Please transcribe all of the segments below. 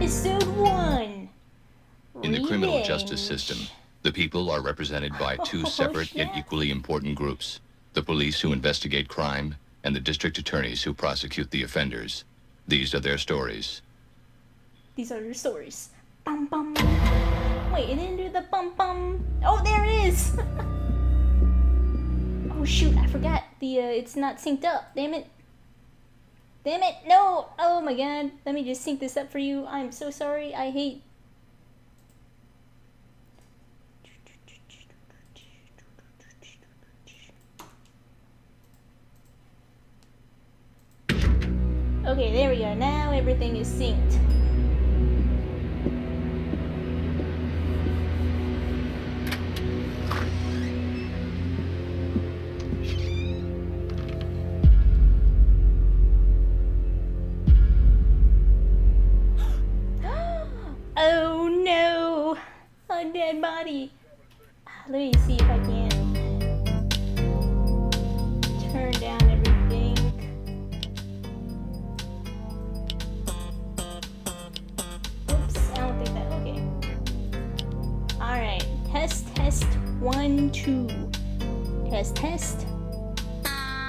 Episode 1. In the criminal Revenge. justice system, the people are represented by two separate yet equally important groups. The police who investigate crime and the district attorneys who prosecute the offenders. These are their stories. These are your stories. Bum bum. Wait, it didn't do the bum bum. Oh, there it is. Oh shoot, I forgot. It's not synced up. Damn it. Damn it. No. Oh my god. Let me just sync this up for you. I'm so sorry. I hate. Okay, there we go. Now everything is synced. Oh no! A dead body. Let me see if I can turn down everything. Oops, I don't think that. Okay. Alright. Test 1 2. Test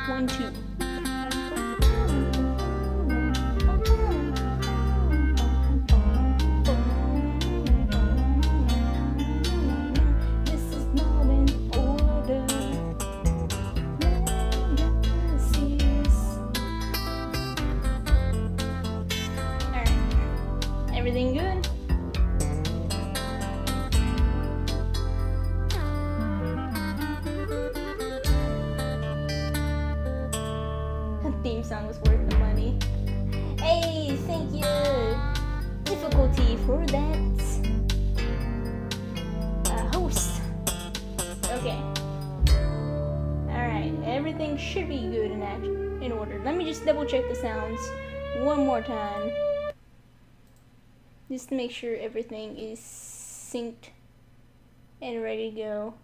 1 2. Everything good? The theme song was worth the money. Hey, thank you. Difficulty for that. Host. Okay. Alright, everything should be good in order. Let me just double check the sounds one more time. Just to make sure everything is synced and ready to go.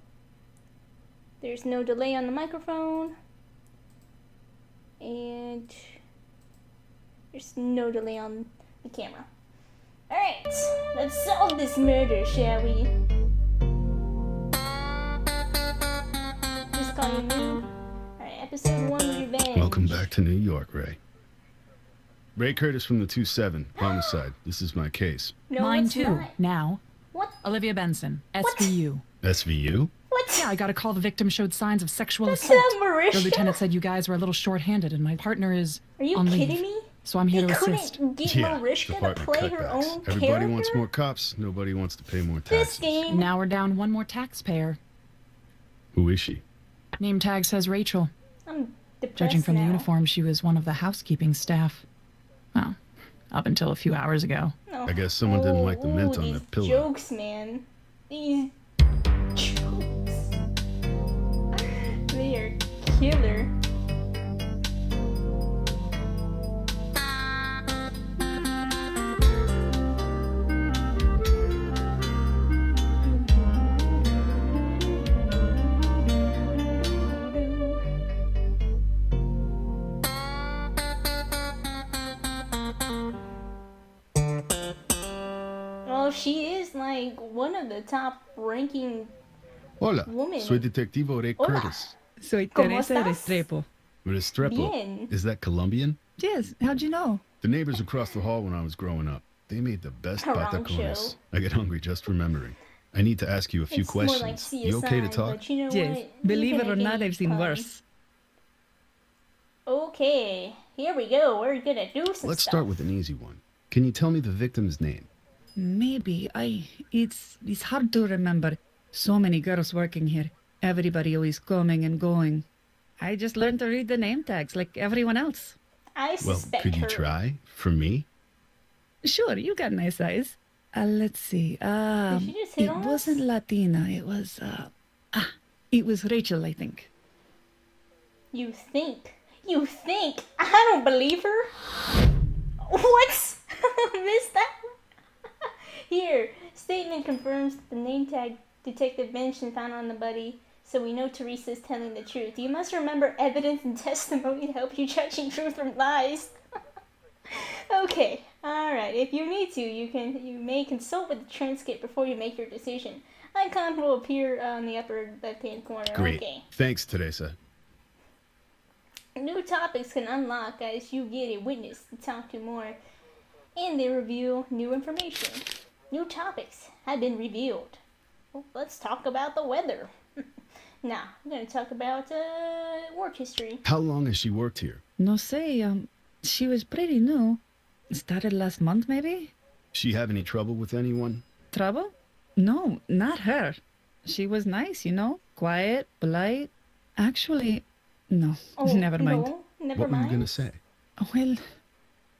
There's no delay on the microphone. And there's no delay on the camera. Alright, let's solve this murder, shall we? Just call you new. Alright, episode 1, Revenge. Welcome back to New York, Ray. Ray Curtis from the 2-7, homicide. This is my case. No, Mine it's too. not. Now. What? Olivia Benson, What? SVU. SVU? What? Yeah, I got a call the victim showed signs of sexual That's assault. not Marisha. The lieutenant said you guys were a little short-handed and my partner is Are you on kidding leave. me? So I'm here They to assist. couldn't get Yeah, Mariska to department play her cutbacks. own Everybody character? wants more cops. Nobody wants to pay more This taxes. game. Now we're down one more taxpayer. Who is she? Name tag says Rachel. I'm depressed Judging from now. the uniform, she was one of the housekeeping staff. Well, up until a few hours ago. No. I guess someone didn't like the mint on these their pillow. Jokes, man. These jokes. They are killer. Well, she is like one of the top ranking. Hola, Woman. soy detectivo Ray Hola. Curtis. Soy ¿Cómo Teresa estás? Restrepo. Restrepo. Bien. Is that Colombian? Yes, how'd you know? The neighbors across the hall when I was growing up. They made the best Wrong patacones. show. I get hungry just remembering. I need to ask you a few It's more like questions. CSI, You okay to talk? but you know Yes, what? believe You it can or make not, any I've seen puns. worse. Okay, here we go. We're gonna do some Let's stuff. start with an easy one. Can you tell me the victim's name? Maybe. It's hard to remember. So many girls working here. Everybody always coming and going. I just learned to read the name tags like everyone else. I Well, suspect could you her. try? For me? Sure, you got nice eyes. Let's see. she just hit It on us? wasn't Latina. It was, it was Rachel, I think. You think? You think? I don't believe her. What? Missed that? Here, statement confirms the name tag Detective Benson found on the body, so we know Teresa is telling the truth. You must remember evidence and testimony to help you judging truth from lies. Okay, alright. if you need to, you may consult with the transcript before you make your decision. Icon will appear on the upper left-hand corner. Great. Okay. Thanks, Teresa. New topics can unlock as you get a witness to talk to more, and they reveal new information. New topics have been revealed. Well, let's talk about the weather. Now, I'm going to talk about work history. How long has she worked here? No say, she was pretty new. Started last month, maybe? She have any trouble with anyone? Trouble? No, not her. She was nice, you know? Quiet, polite. Actually, no, never mind. No, never What mind. were you gonna say? Well,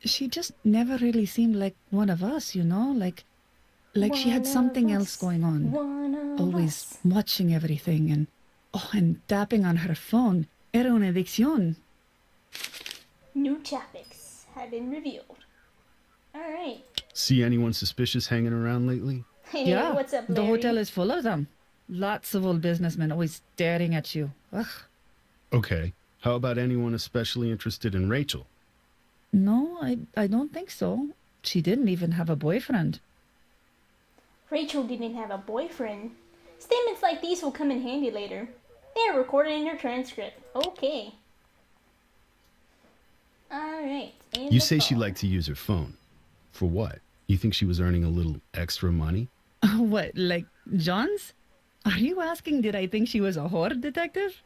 she just never really seemed like one of us, you know? Like she had One something of else us, going on. One of Always us. watching everything and tapping on her phone. Era una adicción. New topics have been revealed. Alright. See anyone suspicious hanging around lately? Hey, Yeah, what's up, the Larry? hotel is full of them. Lots of old businessmen always staring at you. Ugh. Okay. How about anyone especially interested in Rachel? No, I don't think so. She didn't even have a boyfriend. Rachel didn't have a boyfriend. Statements like these will come in handy later. They are recorded in your transcript. Okay. Alright. You say she liked to use her phone. For what? You think she was earning a little extra money? What, like John's? Are you asking did I think she was a whore, detective?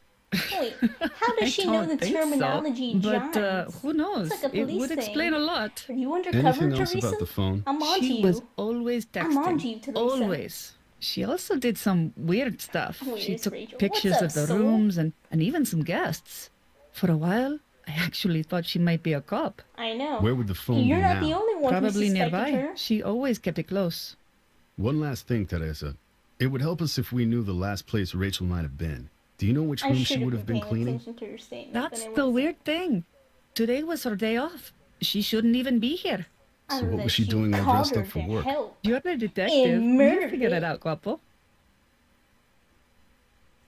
Wait, how does I she know don't the think so, terminology, but Johns? who knows? It's like a It police would thing. explain a lot. Are you undercover, Anything else Teresa? about the phone? I'm on to She you. was always texting. I'm on to you, Teresa. Always. She also did some weird stuff. Who She is took Rachel? pictures What's of up, the soul? rooms and even some guests. For a while, I actually thought she might be a cop. I know. Where would the phone You're be not now? the only one who Probably suspected nearby. her. She always kept it close. One last thing, Teresa. It would help us if we knew the last place Rachel might have been. Do you know which I room should she would have been paying cleaning? attention to your statement. That's but I the wasn't. weird thing. Today was her day off. She shouldn't even be here. So what was Unless she you doing all called dressed her up for to work? help. You're the detective. And You murdered figured it. it out, guapo.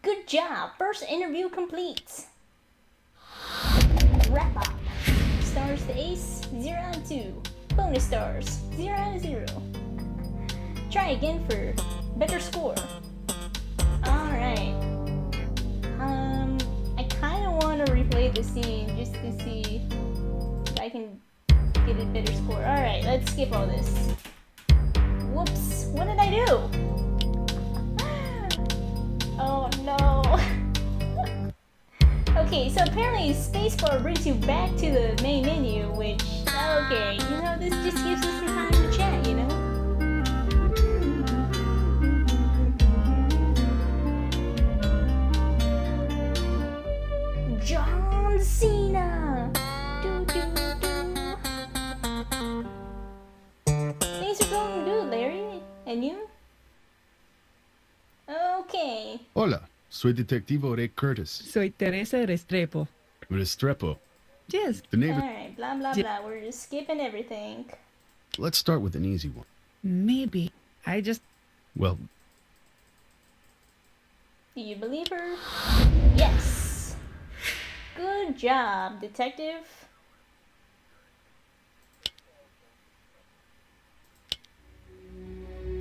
Good job. First interview complete. Wrap up. Stars to ace, 0 out of 2. Bonus stars, 0 out of 0. Try again for better score. Alright. I kind of want to replay the scene just to see if I can get a better score. Alright, let's skip all this. Whoops. What did I do? Oh no. Okay, so apparently spacebar brings you back to the main menu, which, okay, you know, this just gives us some time to chat, you know? John Cena! Things are going good, Larry. And you? Okay. Hola, soy Detectivo Ray Curtis. Soy Teresa Restrepo. Restrepo. Yes. The neighbor. Alright, blah blah blah. We're just skipping everything. Let's start with an easy one. Maybe. I just... Well, Do you believe her? Yes. Good job, detective.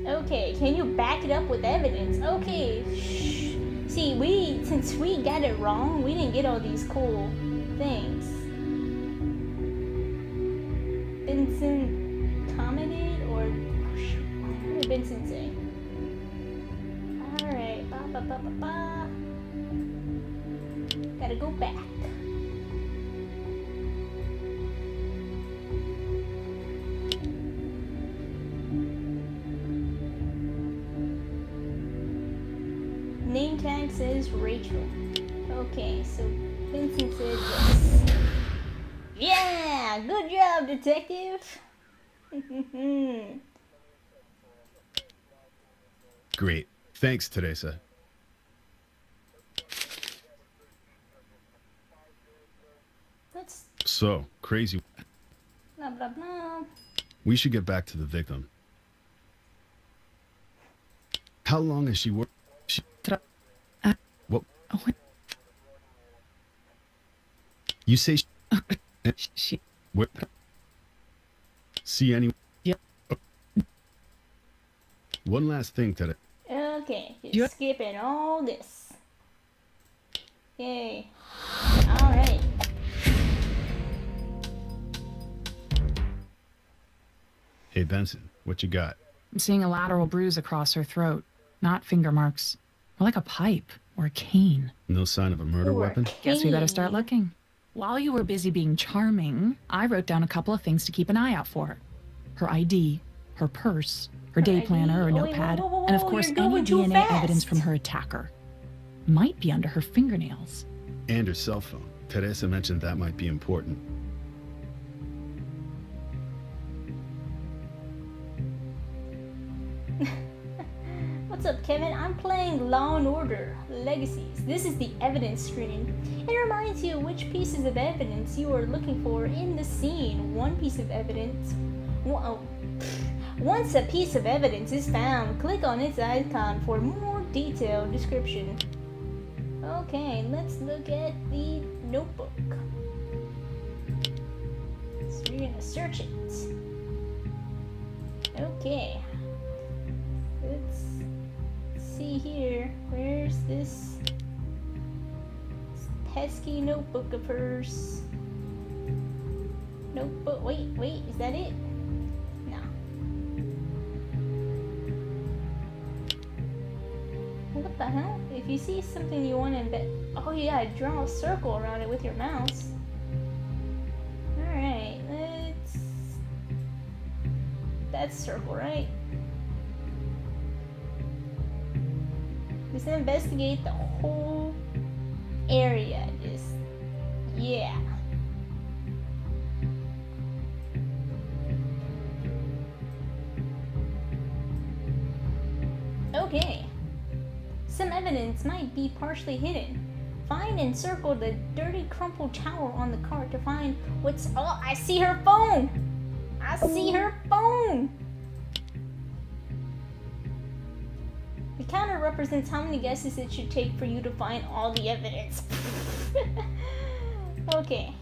Okay, can you back it up with evidence? Okay, shh. See, since we got it wrong, we didn't get all these cool things. Benson commented, or what did Benson say? Alright, ba ba ba ba ba. Gotta go back. Name tag says Rachel. Okay, so Vincent said yes. Yeah! Good job, detective! great. Thanks, Teresa. Let's So, crazy. blah blah blah. We should get back to the victim. How long has she worked? What? Oh, wait. You say She... where? See any? Yeah. One last thing that Okay, just You- skipping all this. Yay. Alright. Hey, Benson, what you got? I'm seeing a lateral bruise across her throat. Not finger marks. More like a pipe or a cane. No sign of a murder Or a weapon? Guess we better start cane. looking. While you were busy being charming, I wrote down a couple of things to keep an eye out for. Her ID, her purse, her day ID? planner or Oh, wait, notepad, whoa, whoa, whoa, and of whoa, course you're any going too DNA fast. evidence from her attacker. Might be under her fingernails. And her cell phone. Teresa mentioned that might be important. What's up, Kevin? I'm playing Law and Order Legacies. This is the evidence screen. It reminds you which pieces of evidence you are looking for in the scene. One piece of evidence. Once a piece of evidence is found, click on its icon for more detailed description. Okay, let's look at the notebook. So we're gonna search it. Okay. Let's see here. Where's this pesky notebook of hers? Notebook. Wait, is that it? No. What the hell? If you see something you want to embed. Oh, yeah, draw a circle around it with your mouse. Alright, let's. That's circle, right? Just investigate the whole area. Just, yeah. Okay. Some evidence might be partially hidden. Find and circle the dirty, crumpled towel on the cart to find what's. Oh, I see her phone! I see her phone! The counter represents how many guesses it should take for you to find all the evidence. Okay.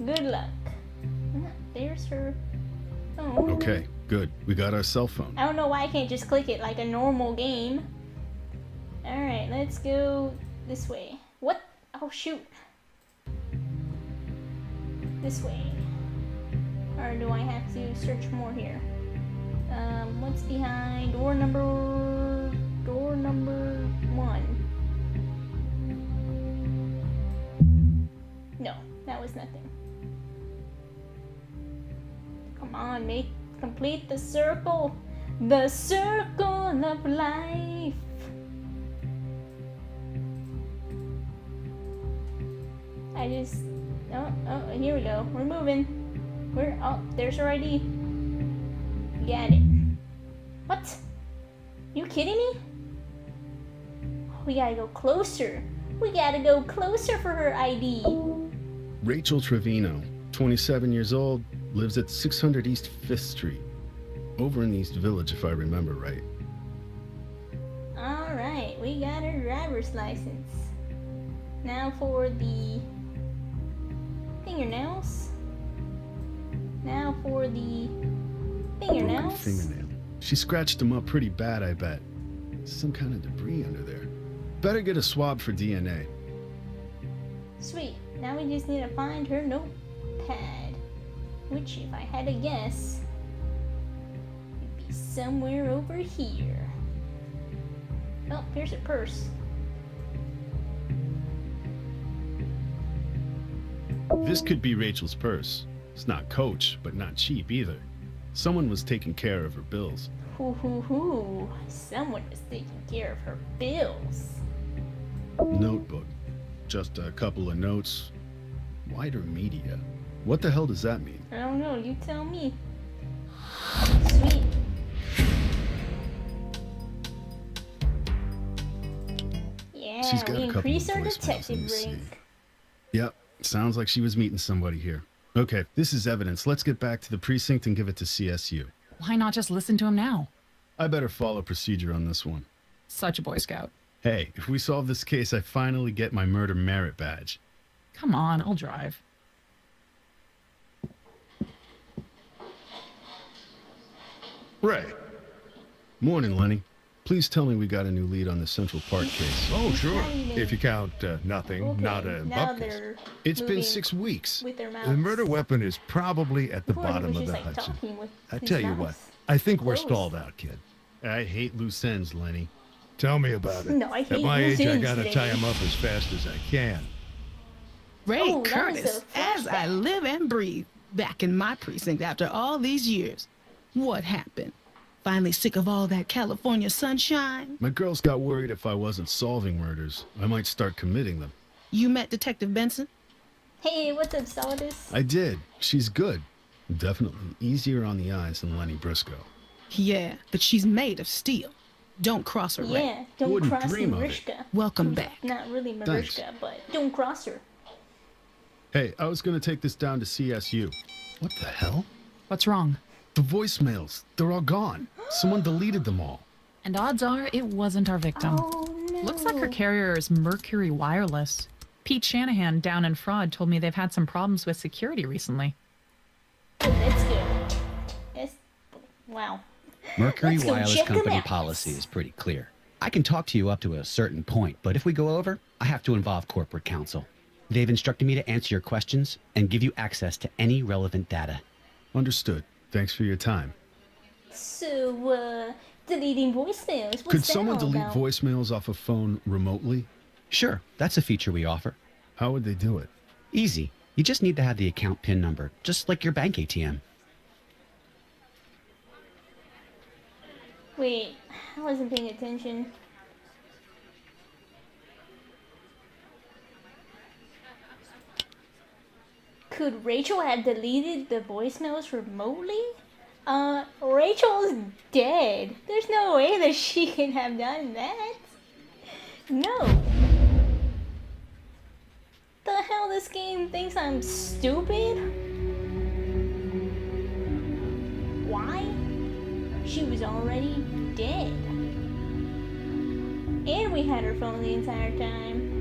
Good luck. There's her phone. Okay, good. We got our cell phone. I don't know why I can't just click it like a normal game. Alright, let's go this way. What? Oh, shoot. This way. Or do I have to search more here? What's behind door number 1? No, that was nothing. Come on, complete the circle. The circle of life. Oh, here we go. We're moving. Oh, there's her ID. Got it. What? You kidding me? We gotta go closer. We gotta go closer for her ID. Rachel Trevino, 27 years old, lives at 600 East 5th Street. Over in the East Village, if I remember right. Alright, we got her driver's license. Now for the fingernails. Now for the Broken fingernails. fingernail. She scratched them up pretty bad, I bet. Some kind of debris under there. Better get a swab for DNA. Sweet. Now we just need to find her notepad. Which, if I had to guess, would be somewhere over here. Oh, here's her purse. This could be Rachel's purse. It's not Coach, but not cheap either. Someone was taking care of her bills. Hoo. Someone was taking care of her bills. Notebook. Just a couple of notes. Wider media. What the hell does that mean? I don't know, you tell me. Sweet. Yeah, She's got we a couple of increase our voicemails. detective Let me see. rank. Yep, sounds like she was meeting somebody here. Okay, this is evidence. Let's get back to the precinct and give it to CSU. Why not just listen to him now? I better follow procedure on this one. Such a Boy Scout. Hey, if we solve this case, I finally get my murder merit badge. Come on, I'll drive. Ray, Morning, Lenny. Please tell me we got a new lead on the Central Park case. Oh, He's sure. not even- If you count nothing, Okay, not a now bupkis. they're It's been moving 6 weeks. with their mouths. The murder weapon is probably at the Before he bottom was of just, the like, Hudson. talking with I his tell you what, mouth I think we're closed. stalled out, kid. I hate loose ends, Lenny. Tell me about it. No, I At hate my loose age, I ends, gotta tie Lenny. him up as fast as I can. Ray Oh, that was Curtis, a as I flashback. live and breathe, back in my precinct after all these years. What happened? Finally sick of all that California sunshine? My girls got worried if I wasn't solving murders, I might start committing them. You met Detective Benson? Hey, what's up, Solidus? I did. She's good. Definitely easier on the eyes than Lenny Briscoe. Yeah, but she's made of steel. Don't cross her, Ray. Yeah, don't Wouldn't cross dream of it. Marishka. Welcome back. Not really Thanks. Marishka, but don't cross her. Hey, I was gonna take this down to CSU. What the hell? What's wrong? The voicemails, they're all gone. Someone deleted them all. And odds are it wasn't our victim. Oh no. Looks like her carrier is Mercury Wireless. Pete Shanahan down in Fraud told me they've had some problems with security recently. Let's go. Yes. Wow. Mercury Let's go Wireless check 'em Company out. policy is pretty clear. I can talk to you up to a certain point, but if we go over, I have to involve corporate counsel. They've instructed me to answer your questions and give you access to any relevant data. Understood. Thanks for your time. So, deleting voicemails. What's Could that someone all delete about? voicemails off a phone remotely? Sure, that's a feature we offer. How would they do it? Easy. You just need to have the account PIN number, just like your bank ATM. Wait, I wasn't paying attention. Could Rachel have deleted the voicemails remotely? Rachel's dead. There's no way that she can have done that. No. The hell, this game thinks I'm stupid? Why? She was already dead. And we had her phone the entire time.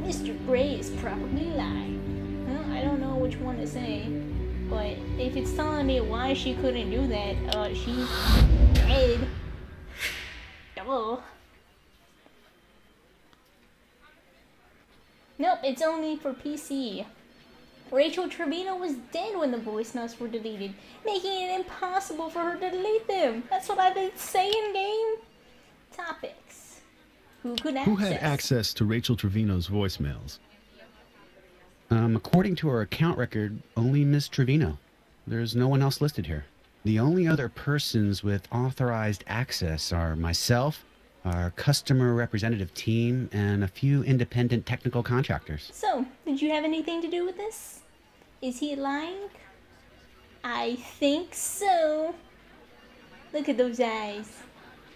Mr. Gray is probably lying. Well, I don't know which one to say. But if it's telling me why she couldn't do that, she's dead. Duh. Nope, it's only for PC. Rachel Trevino was dead when the voicemails were deleted, making it impossible for her to delete them. That's what I've been saying, game. Topics. Who could access? Who had access to Rachel Trevino's voicemails? According to our account record, only Miss Trevino. There's no one else listed here. The only other persons with authorized access are myself, our customer representative team, and a few independent technical contractors. So, did you have anything to do with this? Is he lying? I think so. Look at those eyes.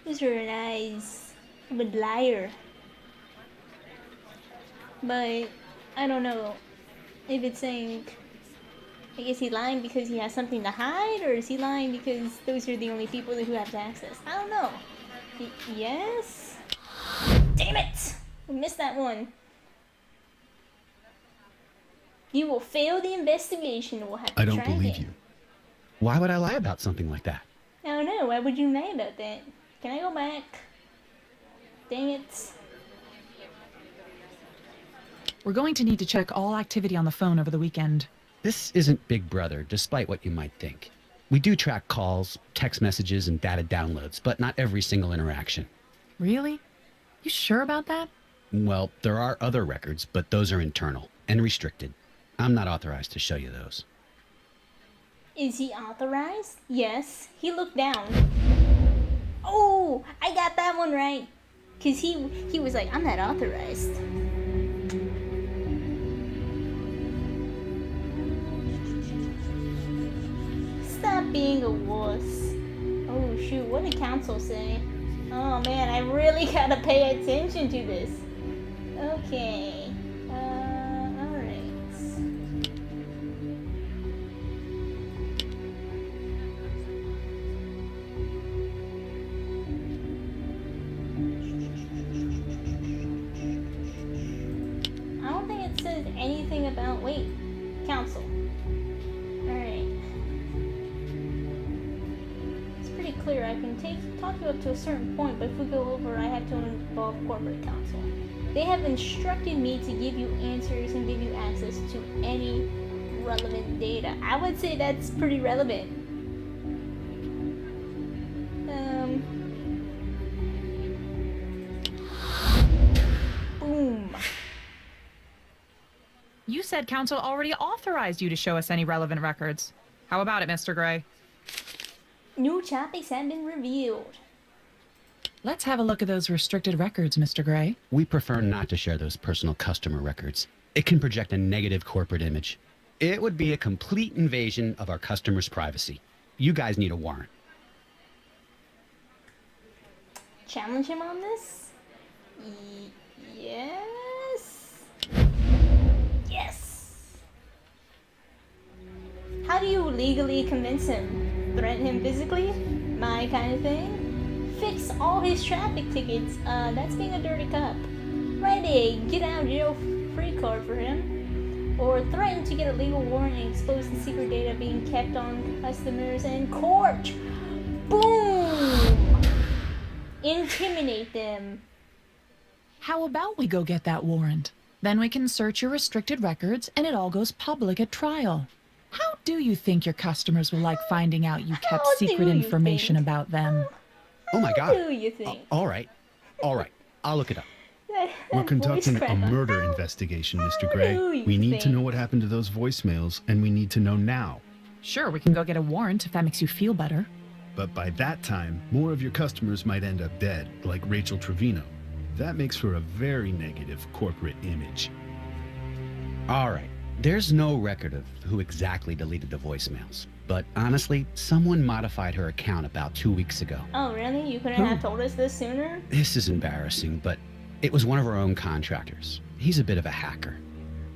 Those are eyes of a liar. But, I don't know if it's saying, I guess he's lying because he has something to hide, or is he lying because those are the only people who have access? I don't know. Yes? Damn it! I missed that one. You will fail the investigation. We'll have to I don't try believe again. you. Why would I lie about something like that? I don't know. Why would you lie about that? Can I go back? Dang it. We're going to need to check all activity on the phone over the weekend. This isn't Big Brother, despite what you might think. We do track calls, text messages, and data downloads, but not every single interaction. Really? You sure about that? Well, there are other records, but those are internal and restricted. I'm not authorized to show you those. Is he authorized? Yes. He looked down. Oh, I got that one right. Cause he was like, I'm not authorized. Stop being a wuss. Oh shoot, what did council say? Oh man, I really gotta pay attention to this. Okay. Alright. I don't think it says anything about, wait, council. Alright. clear. I can talk you up to a certain point, but if we go over, I have to involve corporate counsel. They have instructed me to give you answers and give you access to any relevant data. I would say that's pretty relevant. Boom. You said council already authorized you to show us any relevant records. How about it, Mr. Gray? New topics have been revealed. Let's have a look at those restricted records, Mr. Gray. We prefer not to share those personal customer records. It can project a negative corporate image. It would be a complete invasion of our customers' privacy. You guys need a warrant. Challenge him on this? Yes. Yes. How do you legally convince him? Threaten him physically? My kind of thing? Fix all his traffic tickets. That's being a dirty cop. Write a get out of jail free card for him. Or threaten to get a legal warrant and expose the secret data being kept on customers in court. Boom! Intimidate them. How about we go get that warrant? Then we can search your restricted records and it all goes public at trial. How do you think your customers will like finding out you kept secret information about them? Oh my God. What do you think? All right. I'll look it up. We're conducting a murder investigation, Mr. Gray. We need to know what happened to those voicemails, and we need to know now. Sure, we can go get a warrant if that makes you feel better. But by that time, more of your customers might end up dead, like Rachel Trevino. That makes for a very negative corporate image. All right. There's no record of who exactly deleted the voicemails. But honestly, someone modified her account about 2 weeks ago. Oh, really? You couldn't have told us this sooner? This is embarrassing, but it was one of our own contractors. He's a bit of a hacker.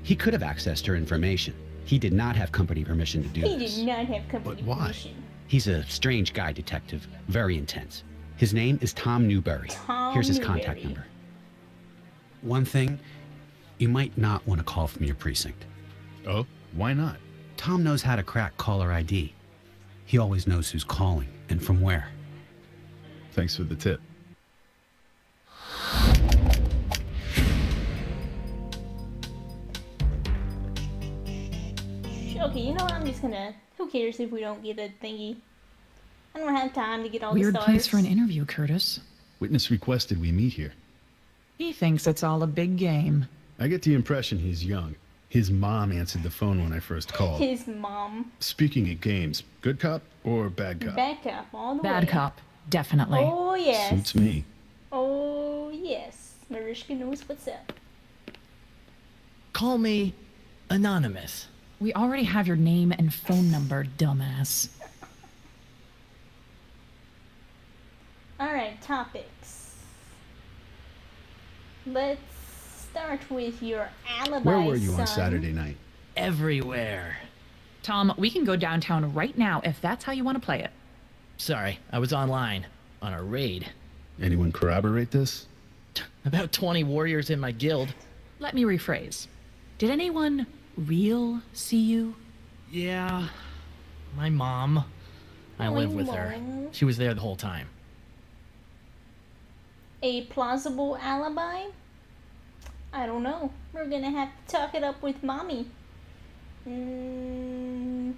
He could have accessed her information. He did not have company permission to do this. He did not have company But why? permission. He's a strange guy, detective. Very intense. His name is Tom Newberry. Here's his contact Newberry. number. One thing, you might not want to call from your precinct. Oh, why not? Tom knows how to crack caller ID. He always knows who's calling and from where. Thanks for the tip. Okay, you know what? I'm just gonna... Who cares if we don't get a thingy? I don't have time to get all Weird the stars. place for an interview, Curtis. Witness requested we meet here. He thinks it's all a big game. I get the impression he's young. His mom answered the phone when I first called. His mom. Speaking of games, good cop or bad cop? Bad cop, all the way. Bad cop, definitely. Oh, yes. Suits me. Oh, yes. Marishka knows what's up. Call me Anonymous. We already have your name and phone number, dumbass. Alright, topics. Let's start with your alibi, Where were you on son. Saturday night? Everywhere. Tom, we can go downtown right now if that's how you want to play it. Sorry, I was online. On a raid. Anyone corroborate this? About 20 warriors in my guild. Let me rephrase. Did anyone real see you? Yeah. My mom. I live with her. Mom. She was there the whole time. A plausible alibi? I don't know. We're gonna have to talk it up with mommy. I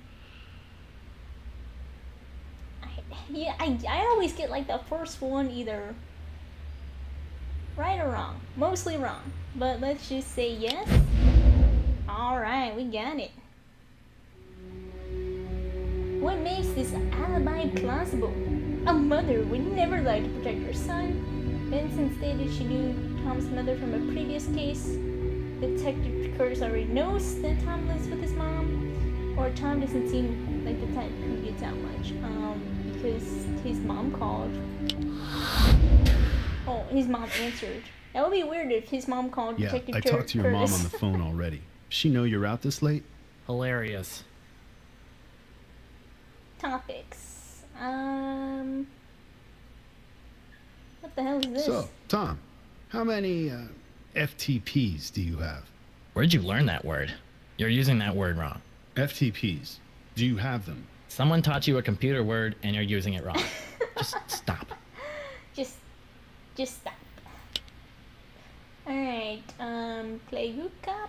always get like the first one either right or wrong. Mostly wrong. But let's just say yes. Alright, we got it. What makes this alibi plausible? A mother would never lie to protect her son. Benson stated she knew Tom's mother from a previous case. Detective Curtis already knows that Tom lives with his mom. Or Tom doesn't seem like the type who gets out much. Because his mom called. Oh, his mom answered. That would be weird if his mom called Yeah, Detective I talked to your mom Curtis. on the phone already. She know you're out this late? Hilarious. Topics. What the hell is this? So, Tom, how many FTPs do you have? Where'd you learn that word? You're using that word wrong. FTPs. Do you have them? Someone taught you a computer word and you're using it wrong. Just stop. Just stop. Alright, play good cop.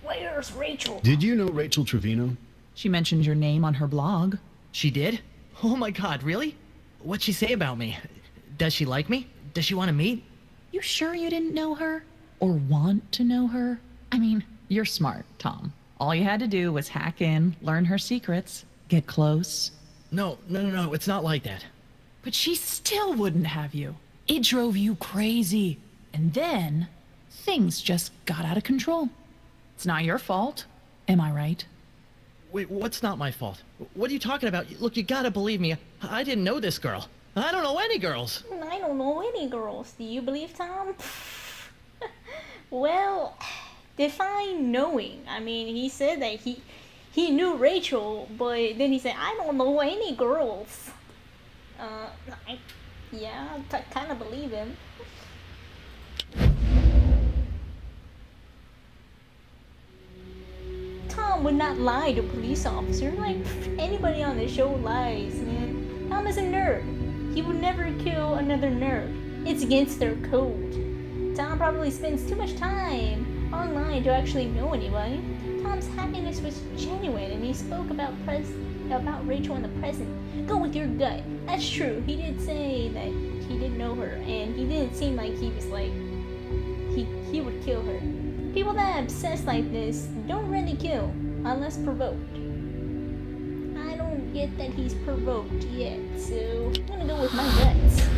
Where's Rachel? Did you know Rachel Trevino? She mentioned your name on her blog. She did? Oh my god, really? What'd she say about me? Does she like me? Does she want to meet? You sure you didn't know her? Or want to know her? I mean, you're smart, Tom. All you had to do was hack in, learn her secrets, get close. No, it's not like that. But she still wouldn't have you. It drove you crazy. And then, things just got out of control. It's not your fault. Am I right? Wait, what's not my fault? What are you talking about? Look, you gotta believe me. I didn't know this girl. I don't know any girls. I don't know any girls. Do you believe Tom? Well, define knowing. I mean, he said that he knew Rachel, but then he said, I don't know any girls. Yeah, I kind of believe him. Tom would not lie to a police officer. Like, anybody on the show lies, man. Tom is a nerd. He would never kill another nerd. It's against their code. Tom probably spends too much time online to actually know anybody. Tom's happiness was genuine, and he spoke about Rachel in the present. Go with your gut. That's true. He did say that he didn't know her, and he didn't seem like he was like he would kill her. People that are obsessed like this don't really kill unless provoked. I don't get that he's provoked yet, so I'm gonna go with my guts.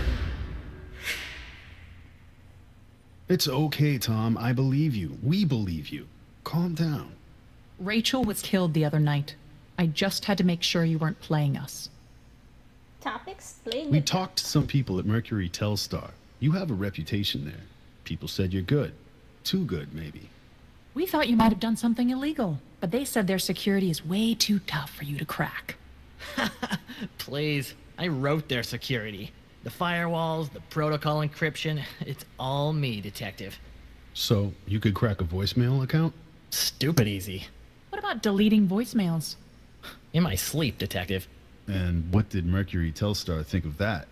It's okay, Tom. I believe you. We believe you. Calm down. Rachel was killed the other night. I just had to make sure you weren't playing us. Topics? Play We talked to some people at Mercury Telstar. You have a reputation there. People said you're good. Too good, maybe. We thought you might have done something illegal, but they said their security is way too tough for you to crack. Please, I wrote their security. The firewalls, the protocol encryption, it's all me, detective. So, you could crack a voicemail account? Stupid easy. What about deleting voicemails? In my sleep, detective. And what did Mercury Telstar think of that?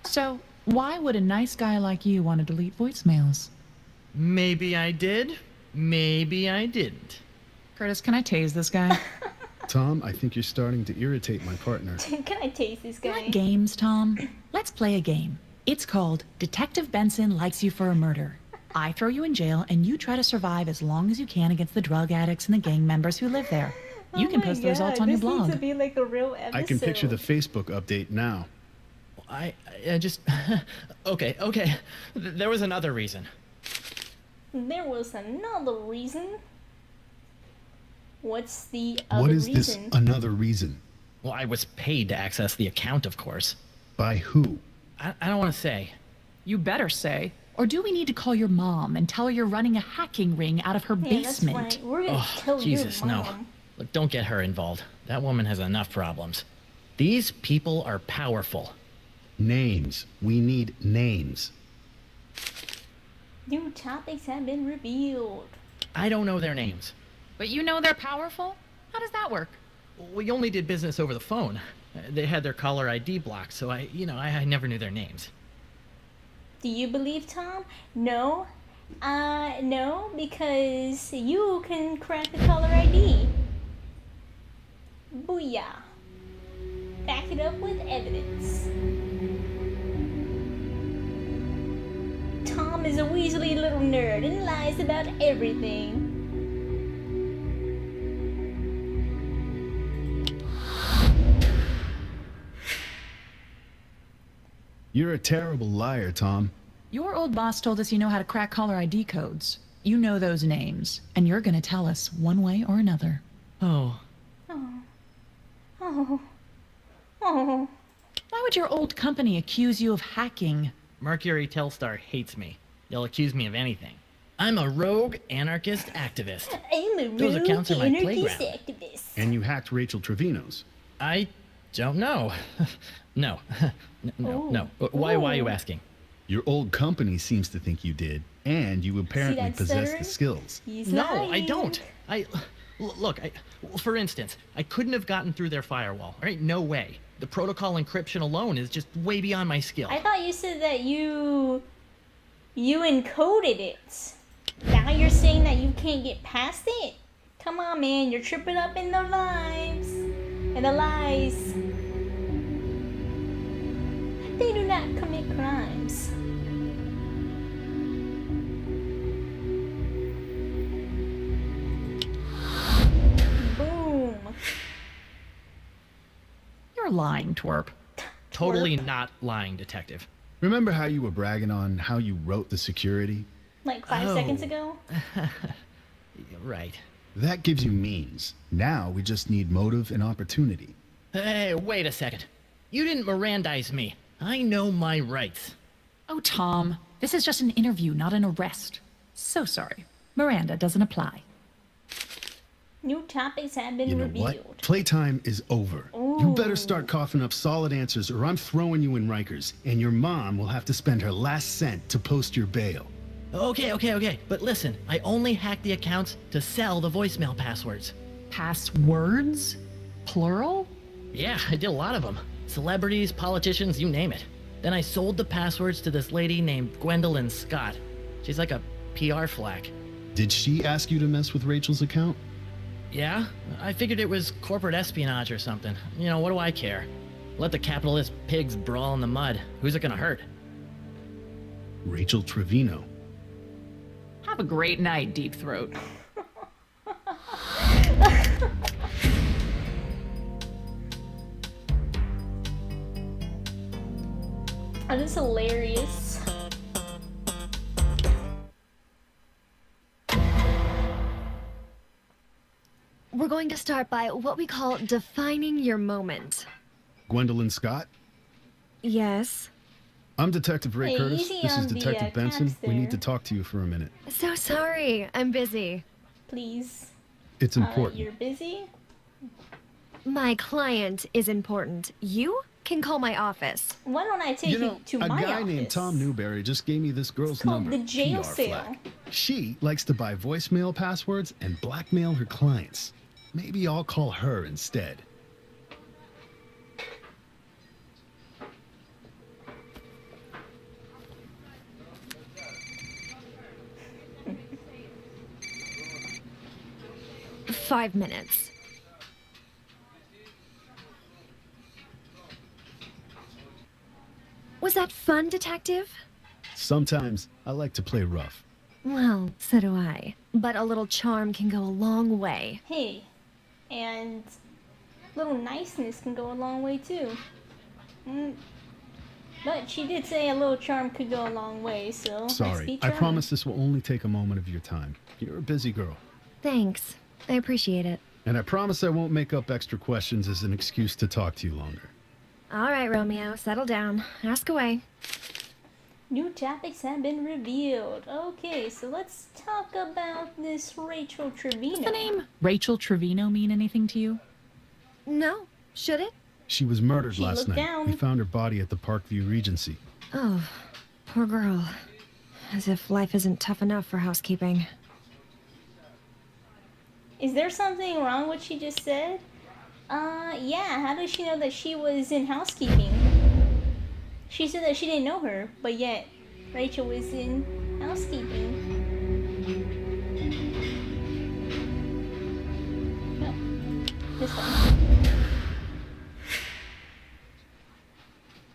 So, why would a nice guy like you want to delete voicemails? Maybe I did, maybe I didn't. Curtis, can I tase this guy? Tom, I think you're starting to irritate my partner. Can I taste this guy? You like games, Tom? Let's play a game. It's called Detective Benson Likes You for a Murder. I throw you in jail, and you try to survive as long as you can against the drug addicts and the gang members who live there. You can post the results on your blog. This needs to be like a real episode. I can picture the Facebook update now. I just... Okay. There was another reason. There was another reason? What's the other What is reason? this another reason? Well, I was paid to access the account, of course. By who? I don't want to say. You better say. Or do we need to call your mom and tell her you're running a hacking ring out of her basement? That's right. We're gonna tell Jesus, your mom. no. Look, don't get her involved. That woman has enough problems. These people are powerful. Names. We need names. New topics have been revealed. I don't know their names. But you know they're powerful? How does that work? We only did business over the phone. They had their caller ID blocked, so I never knew their names. Do you believe Tom? No. No, because you can crack the caller ID. Booyah. Back it up with evidence. Tom is a weaselly little nerd and lies about everything. You're a terrible liar, Tom. Your old boss told us you know how to crack caller ID codes. You know those names, and you're gonna tell us one way or another. Oh. Oh. Why would your old company accuse you of hacking? Mercury Telstar hates me. They'll accuse me of anything. I'm a rogue anarchist activist. I'm a Those rogue accounts are my anarchist playground. activist. And you hacked Rachel Trevino's. I don't know. No. No. Why are you asking? Your old company seems to think you did, and you apparently that possess stuttering? the skills. He's No, I lying. don't. Look, for instance, I couldn't have gotten through their firewall. All right, no way. The protocol encryption alone is just way beyond my skill. I thought you said that you encoded it. Now you're saying that you can't get past it? Come on, man, you're tripping up in the lies. And the lies. They do not commit crimes. Boom. You're lying, twerp. Totally not lying, detective. Remember how you were bragging on how you wrote the security? Like 5 seconds ago? Right. That gives you means. Now we just need motive and opportunity. Hey, wait a second. You didn't Mirandize me. I know my rights. Oh, Tom, this is just an interview, not an arrest. So sorry. Miranda doesn't apply. New topics have been You know revealed. what? Playtime is over. You better start coughing up solid answers or I'm throwing you in Rikers, and your mom will have to spend her last cent to post your bail. Okay. But listen, I only hacked the accounts to sell the voicemail passwords. Passwords? Plural? Yeah, I did a lot of them. Celebrities, politicians, you name it. Then I sold the passwords to this lady named Gwendolyn Scott. She's like a PR flack. Did she ask you to mess with Rachel's account? Yeah? I figured it was corporate espionage or something. You know, what do I care? Let the capitalist pigs brawl in the mud. Who's it gonna hurt? Rachel Trevino. Have a great night, Deep Throat. That is hilarious. We're going to start by what we call defining your moment. Gwendolyn Scott? Yes. I'm Detective Ray Hey, Curtis. easy This is on the, Detective Benson. caps We need to there. talk to you for a minute. So sorry, I'm busy. Please. It's important. You're busy? My client is important. You can call my office. Why don't I take You know, to a my guy office? named Tom Newberry just gave me this girl's called number. the jail PR sale. flag. She likes to buy voicemail passwords and blackmail her clients. Maybe I'll call her instead. Five minutes. Was that fun, Detective? Sometimes I like to play rough. Well, so do I. But a little charm can go a long way. Hey, and little niceness can go a long way too. But she did say a little charm could go a long way, so let's Sorry, be I charming. promise this will only take a moment of your time. You're a busy girl. Thanks. I appreciate it. And I promise I won't make up extra questions as an excuse to talk to you longer. All right, Romeo, settle down. Ask away. New topics have been revealed. Okay, so let's talk about this Rachel Trevino. Does the name Rachel Trevino mean anything to you? No. Should it? She was murdered She last looked night. down. We found her body at the Parkview Regency. Oh, poor girl. As if life isn't tough enough for housekeeping. Is there something wrong with what she just said? Yeah, how does she know that she was in housekeeping? She said that she didn't know her, but yet Rachel was in housekeeping. Oh, this one.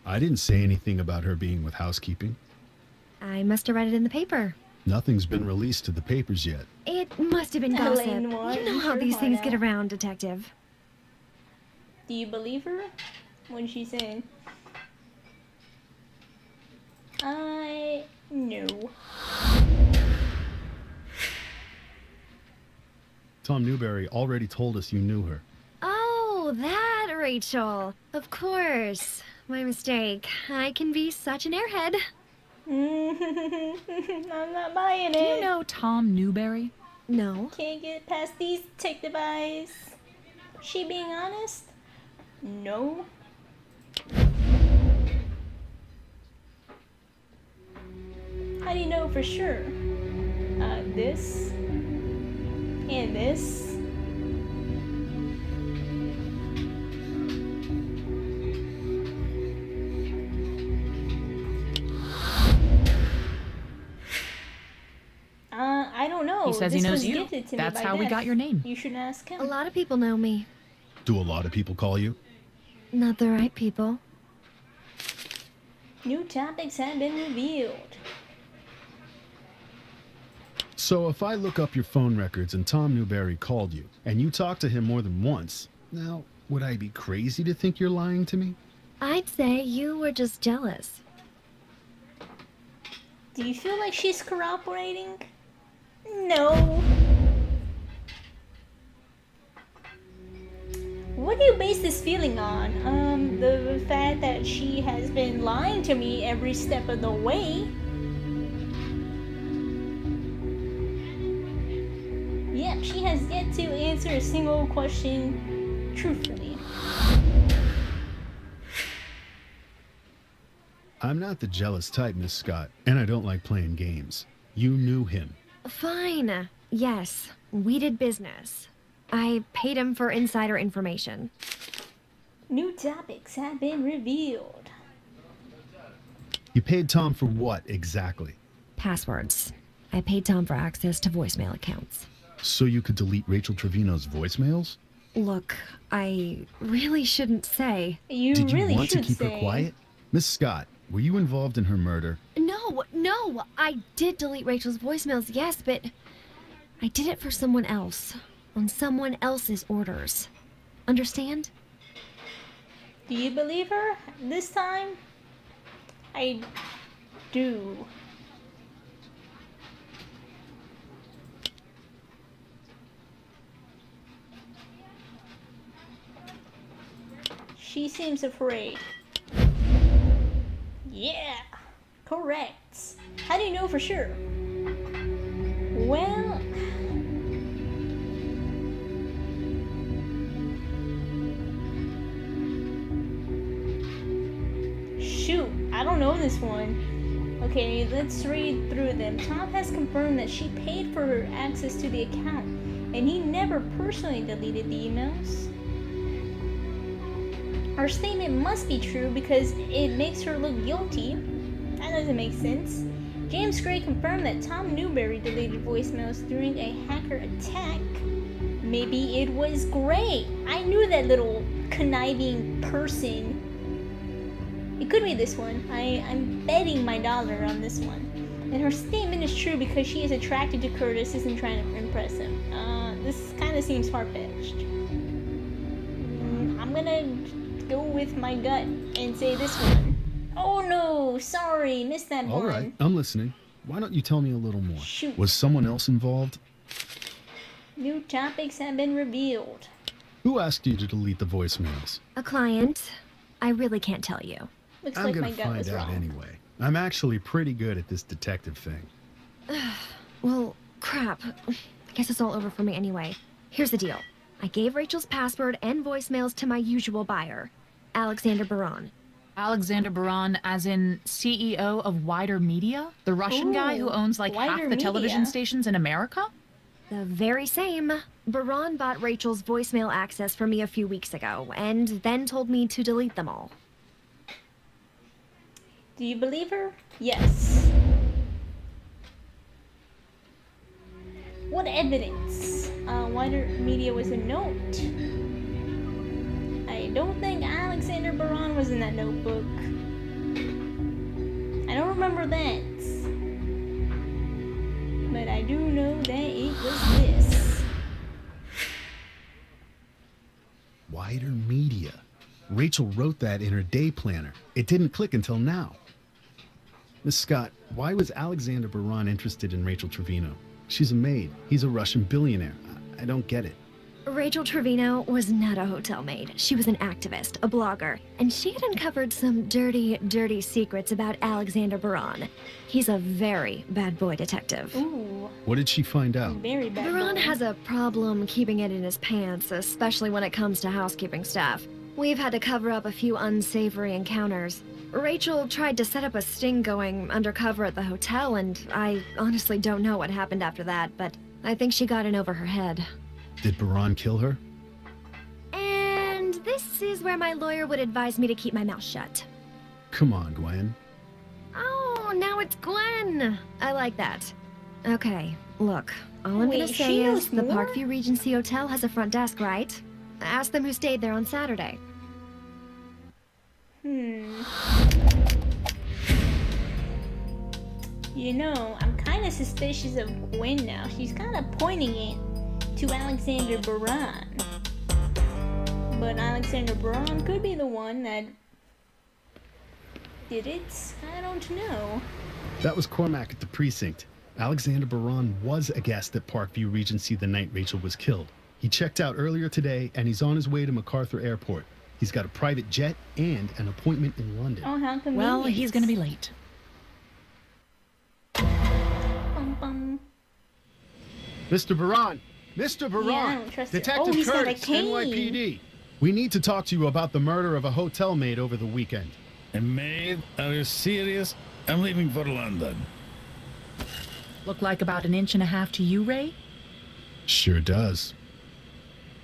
I didn't say anything about her being with housekeeping. I must have read it in the paper. Nothing's been released to the papers yet. It must have been gossip. Elaine Moore, You know you how sure these are things now. get around, Detective. Do you believe her? What did she say? No. Tom Newberry already told us you knew her. Oh, that Rachel. Of course. My mistake. I can be such an airhead. I'm not buying it. Do you know Tom Newberry? No. Can't get past these detective eyes. She being honest? No. know for sure? This and this. I don't know. He says This he knows was you. gifted to me That's by how we Beth. got your name. You should ask him. A lot of people know me. Do a lot of people call you? Not the right people. New topics have been revealed. So if I look up your phone records and Tom Newberry called you, and you talked to him more than once, now, would I be crazy to think you're lying to me? I'd say you were just jealous. Do you feel like she's corroborating? No. What do you base this feeling on? The fact that she has been lying to me every step of the way. Yep, she has yet to answer a single question truthfully. I'm not the jealous type, Miss Scott, and I don't like playing games. You knew him. Fine. Yes, we did business. I paid him for insider information. New topics have been revealed. You paid Tom for what, exactly? Passwords. I paid Tom for access to voicemail accounts. So you could delete Rachel Trevino's voicemails? Look, I really shouldn't say. You Did you really want to should keep say. her quiet? Miss Scott, were you involved in her murder? No, I did delete Rachel's voicemails, yes, but I did it for someone else, on someone else's orders. Understand? Do you believe her this time? I do. She seems afraid. Yeah, correct. How do you know for sure? Well, shoot, I don't know this one. Okay, let's read through them. Tom has confirmed that she paid for her access to the account, and he never personally deleted the emails. Our statement must be true because it makes her look guilty. That doesn't make sense. James Gray confirmed that Tom Newberry deleted voicemails during a hacker attack. Maybe it was Gray. I knew that little conniving person. It could be this one. I'm betting my dollar on this one. And her statement is true because she is attracted to Curtis, isn't trying to impress him. This kind of seems far-fetched. I'm gonna go with my gut and say this one. Oh no, sorry, missed that one. All right, I'm listening. Why don't you tell me a little more? Shoot. Was someone else involved? New topics have been revealed. Who asked you to delete the voicemails? A client. I really can't tell you. Looks I'm like gonna my gut find was out wrong. anyway. I'm actually pretty good at this detective thing. Well, crap. I guess it's all over for me anyway. Here's the deal. I gave Rachel's password and voicemails to my usual buyer, Alexander Baron. Alexander Baron, as in CEO of Wider Media? The Russian guy who Ooh, owns like half Wider the television Media. stations in America? The very same. Baron bought Rachel's voicemail access for me a few weeks ago, and then told me to delete them all. Do you believe her? Yes. What evidence? Wider Media was a note. I don't think Alexander Baron was in that notebook. I don't remember that. But I do know that it was this. Wider Media. Rachel wrote that in her day planner. It didn't click until now. Miss Scott, why was Alexander Baron interested in Rachel Trevino? She's a maid. He's a Russian billionaire. I don't get it. Rachel Trevino was not a hotel maid. She was an activist, a blogger, and she had uncovered some dirty, dirty secrets about Alexander Baron. He's a very bad boy detective. Ooh, What did she find out? very bad. Baron boy. has a problem keeping it in his pants, especially when it comes to housekeeping stuff. We've had to cover up a few unsavory encounters. Rachel tried to set up a sting going undercover at the hotel, and I honestly don't know what happened after that, but I think she got in over her head. Did Baran kill her? And this is where my lawyer would advise me to keep my mouth shut. Come on, Gwen. Oh, now it's Gwen. I like that. Okay, look, all I'm gonna Wait, say she is knows the more? Parkview Regency Hotel has a front desk, right? Ask them who stayed there on Saturday. You know, I'm kind of suspicious of Gwen now. She's kind of pointing it to Alexander Baran. But Alexander Baran could be the one that did it. I don't know. That was Cormac at the precinct. Alexander Baran was a guest at Parkview Regency the night Rachel was killed. He checked out earlier today, and he's on his way to MacArthur Airport. He's got a private jet and an appointment in London. Oh, how convenient. Well, he's gonna be late. Bum, bum. Mr. Baran! Mr. Baran! Yeah, I don't trust it. Detective Oh, he's got a Curtis, cane. NYPD. We need to talk to you about the murder of a hotel maid over the weekend. A maid? Are you serious? I'm leaving for London. Look like about an inch and a half to you, Ray? Sure does.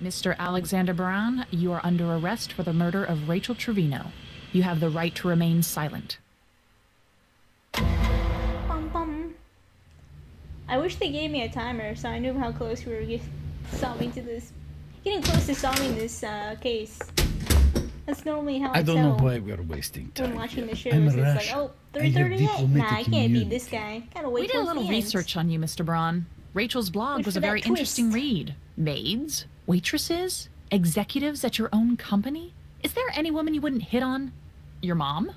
Mr. Alexander Baran, you are under arrest for the murder of Rachel Trevino. You have the right to remain silent. Bum, bum. I wish they gave me a timer so I knew how close we were getting close to solving this case. That's normally how I don't know tell why we're wasting time. when watching the shows. I'm It's like, Russian. oh, I have 3:38. Nah, I diplomatic can't beat this immunity. guy. Gotta wait We did a till little the end. research on you, Mr. Braun. Rachel's blog Look was for a that very twist. interesting read. Maids, waitresses, executives at your own company. Is there any woman you wouldn't hit on? Your mom?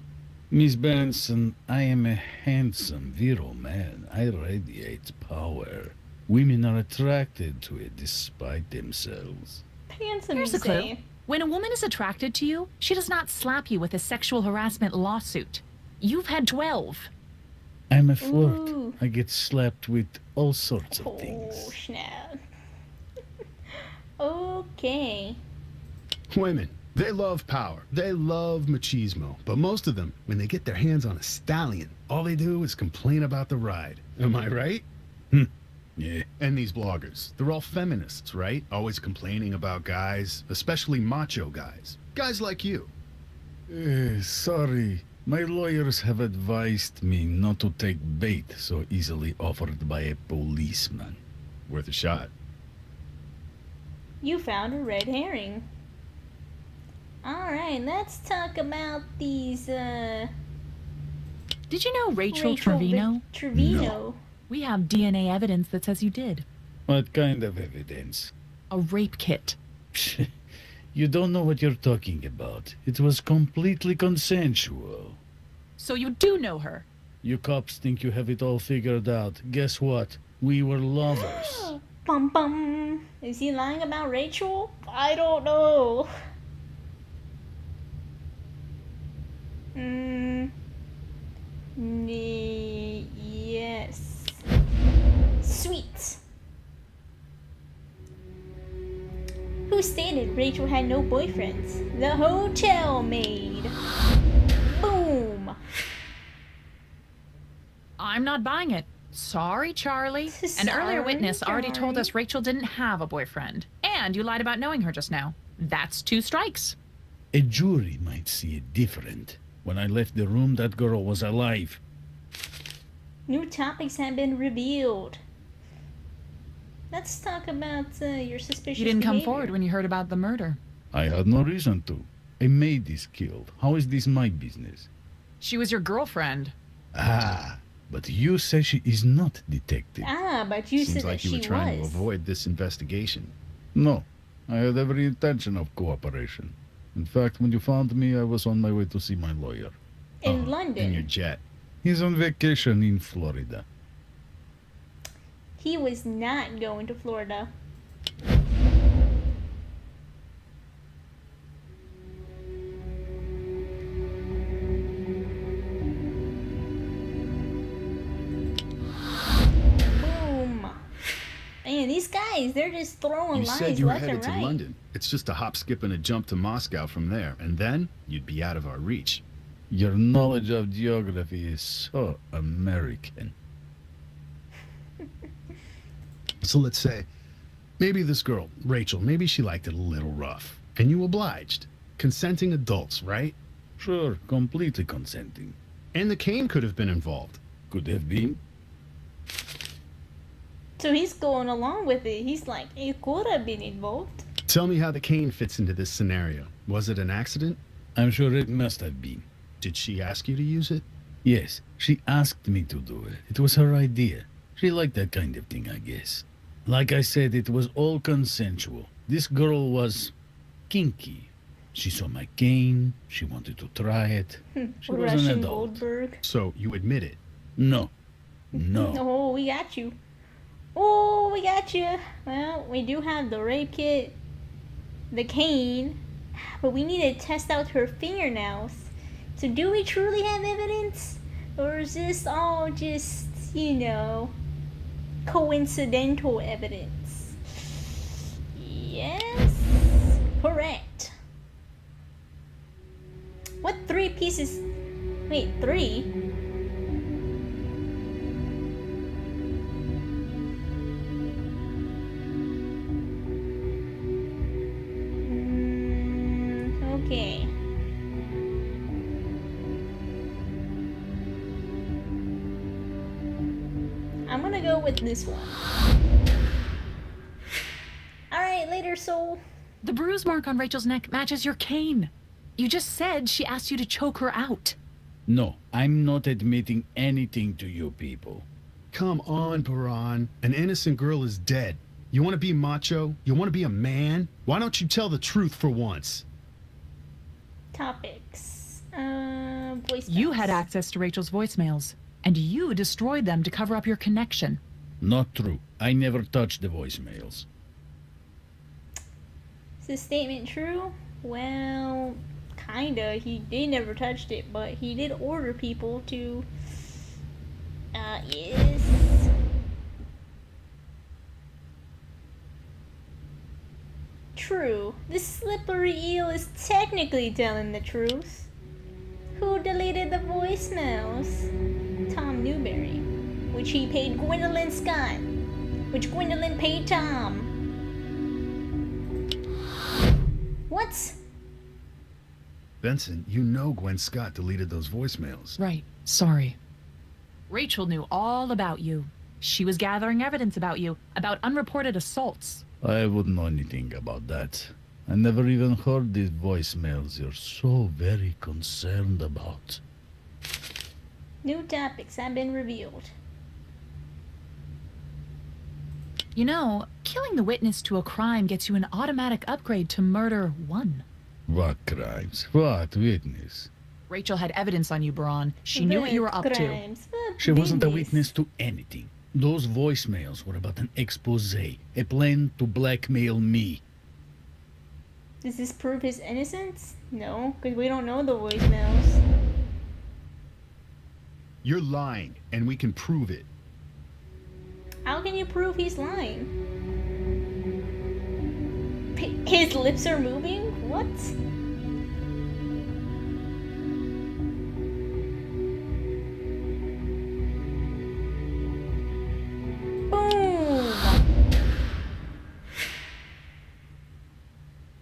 Miss Benson, I am a handsome, virile man. I radiate power. Women are attracted to it despite themselves. Handsome, Here's you a clue. say. When a woman is attracted to you, she does not slap you with a sexual harassment lawsuit. You've had 12. I'm a flirt. Ooh. I get slapped with all sorts of Oh, things. snap. Okay. Women, they love power. They love machismo. But most of them, when they get their hands on a stallion, all they do is complain about the ride. Am I right? Yeah. And these bloggers, they're all feminists, right? Always complaining about guys, especially macho guys. Guys like you. Sorry. My lawyers have advised me not to take bait so easily offered by a policeman. Worth a shot. You found a red herring. Alright, let's talk about these, Did you know Rachel Trevino? Trevino. No. We have DNA evidence that says you did. What kind of evidence? A rape kit. You don't know what you're talking about. It was completely consensual. So you do know her. You cops think you have it all figured out. Guess what? We were lovers. Bum bum. Is he lying about Rachel? I don't know. Yes. Sweet. Who stated Rachel had no boyfriends? The hotel maid. Boom. I'm not buying it. Sorry, Charlie. An earlier Sorry, witness already told Charlie. us Rachel didn't have a boyfriend. And you lied about knowing her just now. That's 2 strikes. A jury might see it different. When I left the room, that girl was alive. New topics have been revealed. Let's talk about your suspicious You didn't come behavior. forward when you heard about the murder. I had no reason to. A maid is killed. How is this my business? She was your girlfriend. Ah, but you say she is not detective. Ah, but you Seems said like that you she were trying was. to avoid this investigation. No, I had every intention of cooperation. In fact, when you found me, I was on my way to see my lawyer. In London. In your jet. He's on vacation in Florida. He was not going to Florida. Boom. Man, these guys, they're just throwing You lines said you were left headed and to right. London. It's just a hop, skip, and a jump to Moscow from there, and then you'd be out of our reach. Your knowledge of geography is so American. So let's say, maybe this girl, Rachel, maybe she liked it a little rough. And you obliged. Consenting adults, right? Sure, completely consenting. And the cane could have been involved. Could have been. So he's going along with it. He's like, it could have been involved. Tell me how the cane fits into this scenario. Was it an accident? I'm sure it must have been. Did she ask you to use it? Yes, she asked me to do it. It was her idea. She liked that kind of thing, I guess. Like I said, it was all consensual. This girl was kinky. She saw my cane. She wanted to try it. She was an Russian adult. Goldberg. So you admit it? No. No. Oh, we got you. Oh, we got you. Well, we do have the rape kit, the cane, but we need to test out her fingernails. So do we truly have evidence? Or is this all just, you know, coincidental evidence? Yes. Correct. What 3 pieces? Wait, 3? Okay. I'm gonna go with this one. Alright, later, soul. The bruise mark on Rachel's neck matches your cane. You just said she asked you to choke her out. No, I'm not admitting anything to you people. Come on, Baran. An innocent girl is dead. You want to be macho? You want to be a man? Why don't you tell the truth for once? Topics. Voicemails. You had access to Rachel's voicemails, and you destroyed them to cover up your connection. Not true. I never touched the voicemails. Is this statement true? Well, kinda. He did never touched it, but he did order people to. Yes. True. This slippery eel is technically telling the truth. Who deleted the voicemails? Tom Newberry. Which he paid Gwendolyn Scott. Which Gwendolyn paid Tom. What? Benson, you know Gwen Scott deleted those voicemails. Right. Sorry. Rachel knew all about you. She was gathering evidence about you, about unreported assaults. I wouldn't know anything about that. I never even heard these voicemails you're so very concerned about. New topics have been revealed. You know, killing the witness to a crime gets you an automatic upgrade to Murder 1. What crimes? What witness? Rachel had evidence on you, Baran. She knew what you were up to. She wasn't a witness to anything. Those voicemails were about an expose, a plan to blackmail me. Does this prove his innocence? No, because we don't know the voicemails. You're lying, and we can prove it. How can you prove he's lying? His lips are moving? What?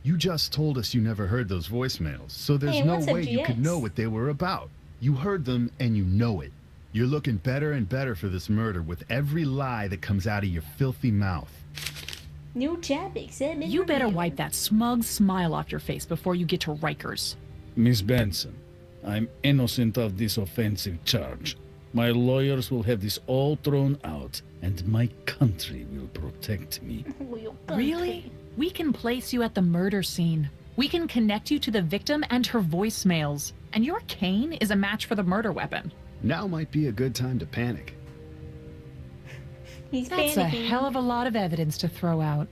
You just told us you never heard those voicemails, so there's no way you could know what they were about. You heard them and you know it. You're looking better and better for this murder with every lie that comes out of your filthy mouth. New topics have been You better revealed. wipe that smug smile off your face before you get to Rikers. Miss Benson, I'm innocent of this offensive charge. My lawyers will have this all thrown out, and my country will protect me. Really? We can place you at the murder scene. We can connect you to the victim and her voicemails. And your cane is a match for the murder weapon. Now might be a good time to panic. He's That's panicking. a hell of a lot of evidence to throw out.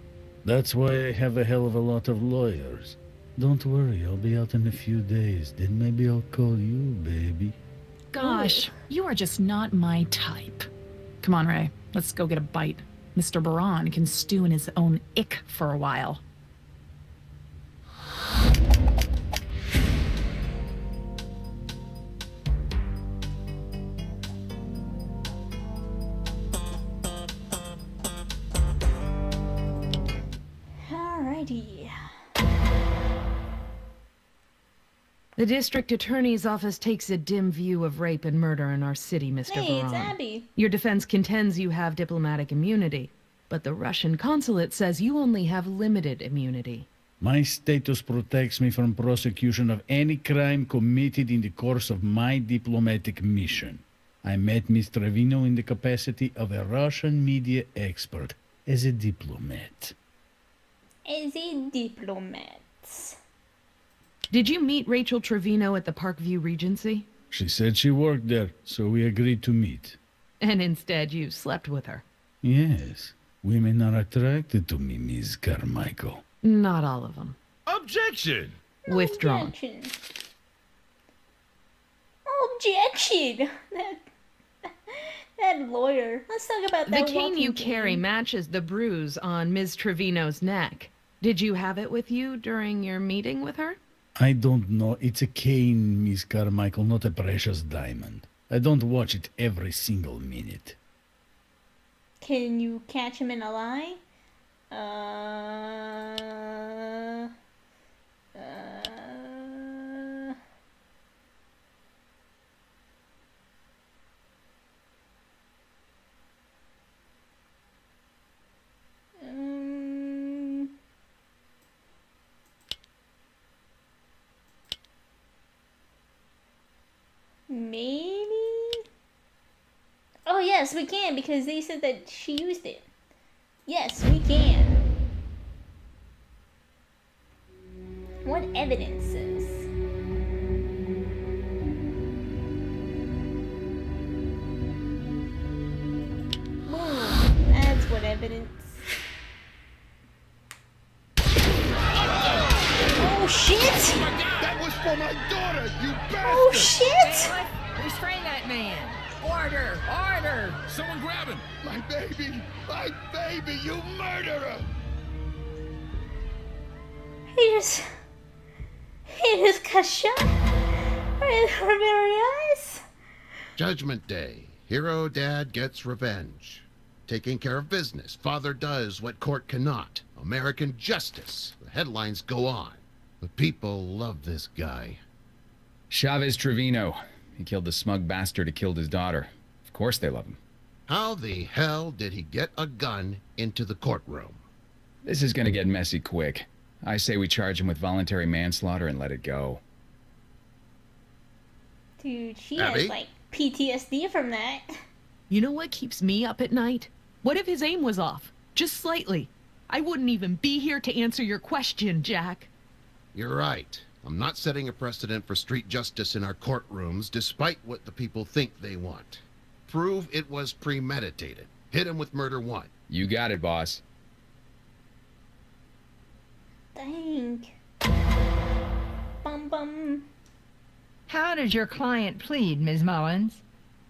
That's why I have a hell of a lot of lawyers. Don't worry, I'll be out in a few days. Then maybe I'll call you, baby. Gosh, you are just not my type. Come on, Ray. Let's go get a bite. Mr. Baran can stew in his own ick for a while. dear. The district attorney's office takes a dim view of rape and murder in our city, Mr. Hey, it's Baran. Abby. Your defense contends you have diplomatic immunity, but the Russian consulate says you only have limited immunity. My status protects me from prosecution of any crime committed in the course of my diplomatic mission. I met Miss Trevino in the capacity of a Russian media expert, as a diplomat. As a diplomat. Did you meet Rachel Trevino at the Parkview Regency? She said she worked there, so we agreed to meet. And instead you slept with her? Yes, women are attracted to me, Miss Carmichael. Not all of them. Objection! Withdrawn. Objection. Objection! That lawyer. Let's talk about The that cane you walking carry cane. matches the bruise on Ms. Trevino's neck. Did you have it with you during your meeting with her? I don't know. It's a cane, Miss Carmichael, not a precious diamond. I don't watch it every single minute. Can you catch him in a lie? Maybe? Oh yes, we can, because they said that she used it. Yes, we can. What evidences? Boom. That's what evidence. Oh shit! That was for my daughter, you bastard! Oh shit! Restrain that man! Order! Order! Someone grab him! My baby! My baby! You murderer! He just got shot right in our very eyes. Judgment Day. Hero dad gets revenge. Taking care of business. Father does what court cannot. American justice. The headlines go on. The people love this guy. Chavez Trevino. He killed the smug bastard who killed his daughter. Of course they love him. How the hell did he get a gun into the courtroom? This is gonna get messy quick. I say we charge him with voluntary manslaughter and let it go. Dude, she Abby? has like PTSD from that. You know what keeps me up at night? What if his aim was off? Just slightly. I wouldn't even be here to answer your question, Jack. You're right. I'm not setting a precedent for street justice in our courtrooms, despite what the people think they want. Prove it was premeditated. Hit him with murder one. You got it, boss. Dang. Bum bum. How does your client plead, Ms. Mullins?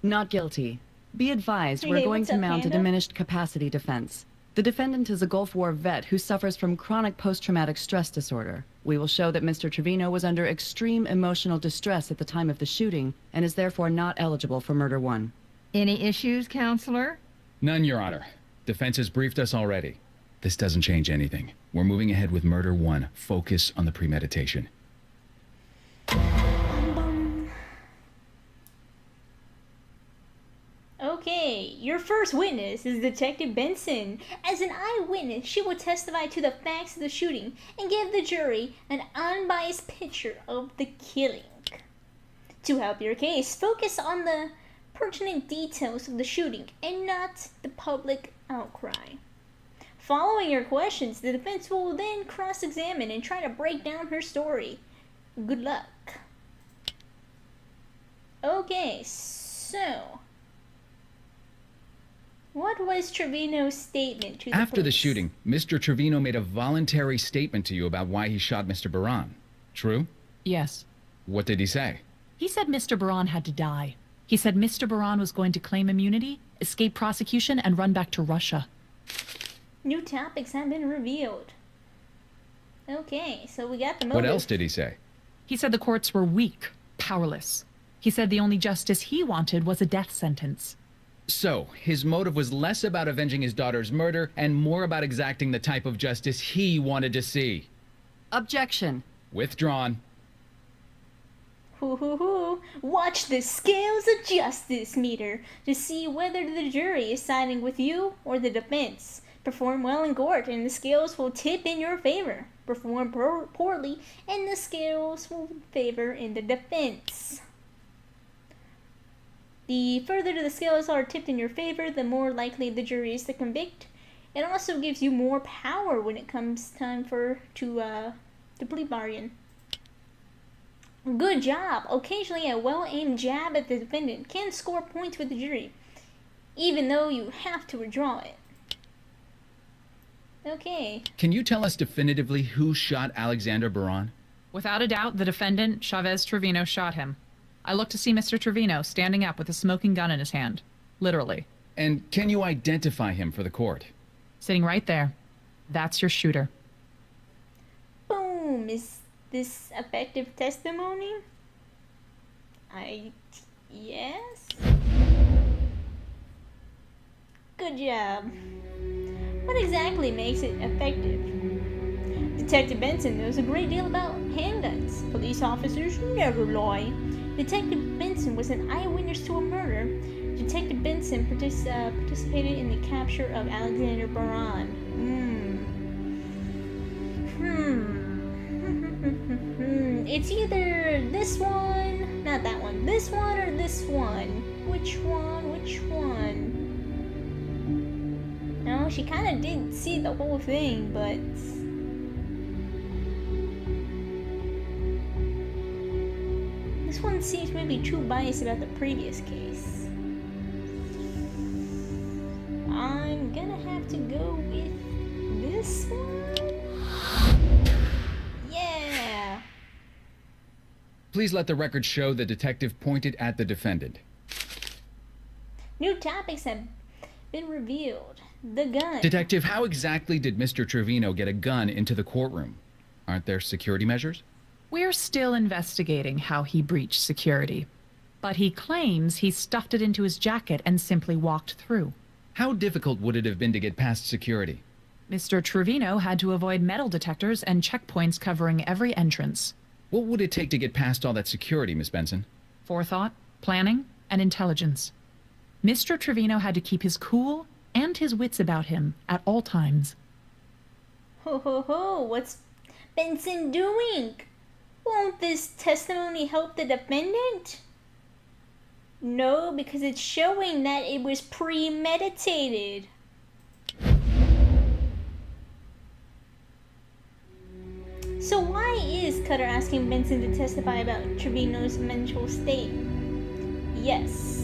Not guilty. Be advised, Hey, we're going what's to up, mount a Panda? diminished capacity defense. The defendant is a Gulf War vet who suffers from chronic post-traumatic stress disorder. We will show that Mr. Trevino was under extreme emotional distress at the time of the shooting and is therefore not eligible for murder one. Any issues, counselor? None, Your Honor. Defense has briefed us already. This doesn't change anything. We're moving ahead with murder one. Focus on the premeditation. Bum bum. Okay, your first witness is Detective Benson. As an eyewitness, she will testify to the facts of the shooting and give the jury an unbiased picture of the killing. To help your case, focus on the pertinent details of the shooting and not the public outcry. Following your questions, the defense will then cross-examine and try to break down her story. Good luck. Okay, so what was Trevino's statement to the After the police? shooting, Mr. Trevino made a voluntary statement to you about why he shot Mr. Baran. True? Yes. What did he say? He said Mr. Baran had to die. He said Mr. Baran was going to claim immunity, escape prosecution, and run back to Russia. New topics have been revealed. Okay, so we got the motive. What else did he say? He said the courts were weak, powerless. He said the only justice he wanted was a death sentence. So, his motive was less about avenging his daughter's murder and more about exacting the type of justice he wanted to see. Objection. Withdrawn. Watch the scales of justice meter to see whether the jury is siding with you or the defense. Perform well in court and the scales will tip in your favor. Perform poorly and the scales will favor in the defense. The further the scales are tipped in your favor, the more likely the jury is to convict. It also gives you more power when it comes time to plea bargain. Good job! Occasionally a well-aimed jab at the defendant can score points with the jury, even though you have to withdraw it. Okay. Can you tell us definitively who shot Alexander Baran? Without a doubt, the defendant, Chavez Trevino, shot him. I looked to see Mr. Trevino standing up with a smoking gun in his hand. Literally. And can you identify him for the court? Sitting right there. That's your shooter. Boom! Is this effective testimony? Yes? Good job. What exactly makes it effective? Detective Benson knows a great deal about handguns. Police officers never lie. Detective Benson was an eyewitness to a murder. Detective Benson participated in the capture of Alexander Baran. It's either this one, not that one, this one or this one. Which one? Which one? No, she kind of did see the whole thing, but... this one seems maybe too biased about the previous case. I'm gonna have to go with this one. Yeah! Please let the record show the detective pointed at the defendant. New topics have been revealed. The gun. Detective, how exactly did Mr. Trevino get a gun into the courtroom? Aren't there security measures? We're still investigating how he breached security. But he claims he stuffed it into his jacket and simply walked through. How difficult would it have been to get past security? Mr. Trevino had to avoid metal detectors and checkpoints covering every entrance. What would it take to get past all that security, Miss Benson? Forethought, planning, and intelligence. Mr. Trevino had to keep his cool and his wits about him at all times. What's Benson doing? Won't this testimony help the defendant? No, because it's showing that it was premeditated. So why is Cutter asking Benson to testify about Trevino's mental state? Yes.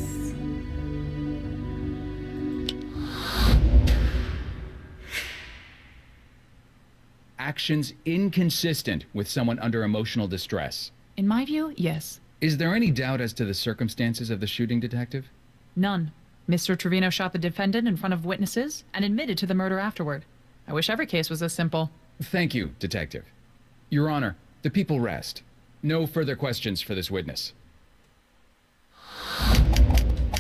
Actions inconsistent with someone under emotional distress. In my view, yes. Is there any doubt as to the circumstances of the shooting, Detective? None. Mr. Trevino shot the defendant in front of witnesses and admitted to the murder afterward. I wish every case was this simple. Thank you, Detective. Your Honor, the people rest. No further questions for this witness.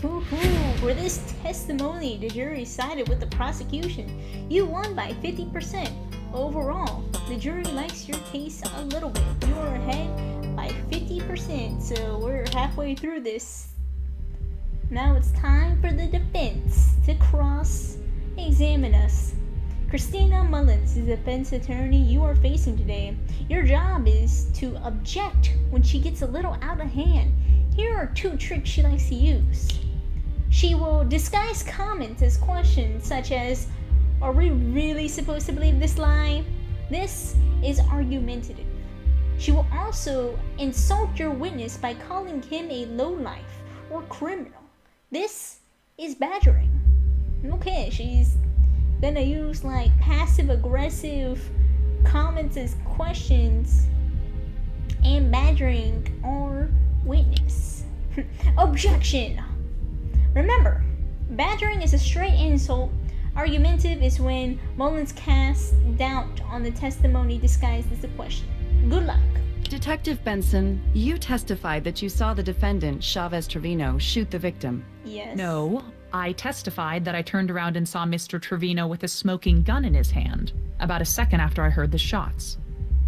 For this testimony, the jury sided with the prosecution. You won by 50%. Overall, the jury likes your case a little bit. You are ahead by 50%, so we're halfway through this. Now it's time for the defense to cross-examine us. Christina Mullins is the defense attorney you are facing today. Your job is to object when she gets a little out of hand. Here are 2 tricks she likes to use. She will disguise comments as questions such as, "Are we really supposed to believe this lie?" This is argumentative. She will also insult your witness by calling him a lowlife or criminal. This is badgering. Okay, she's gonna use like passive-aggressive comments as questions and badgering our witness. Objection! Remember, badgering is a straight insult. Argumentative is when Mullins casts doubt on the testimony disguised as a question. Good luck. Detective Benson, you testified that you saw the defendant, Chavez Trevino, shoot the victim. Yes. No, I testified that I turned around and saw Mr. Trevino with a smoking gun in his hand, about a second after I heard the shots.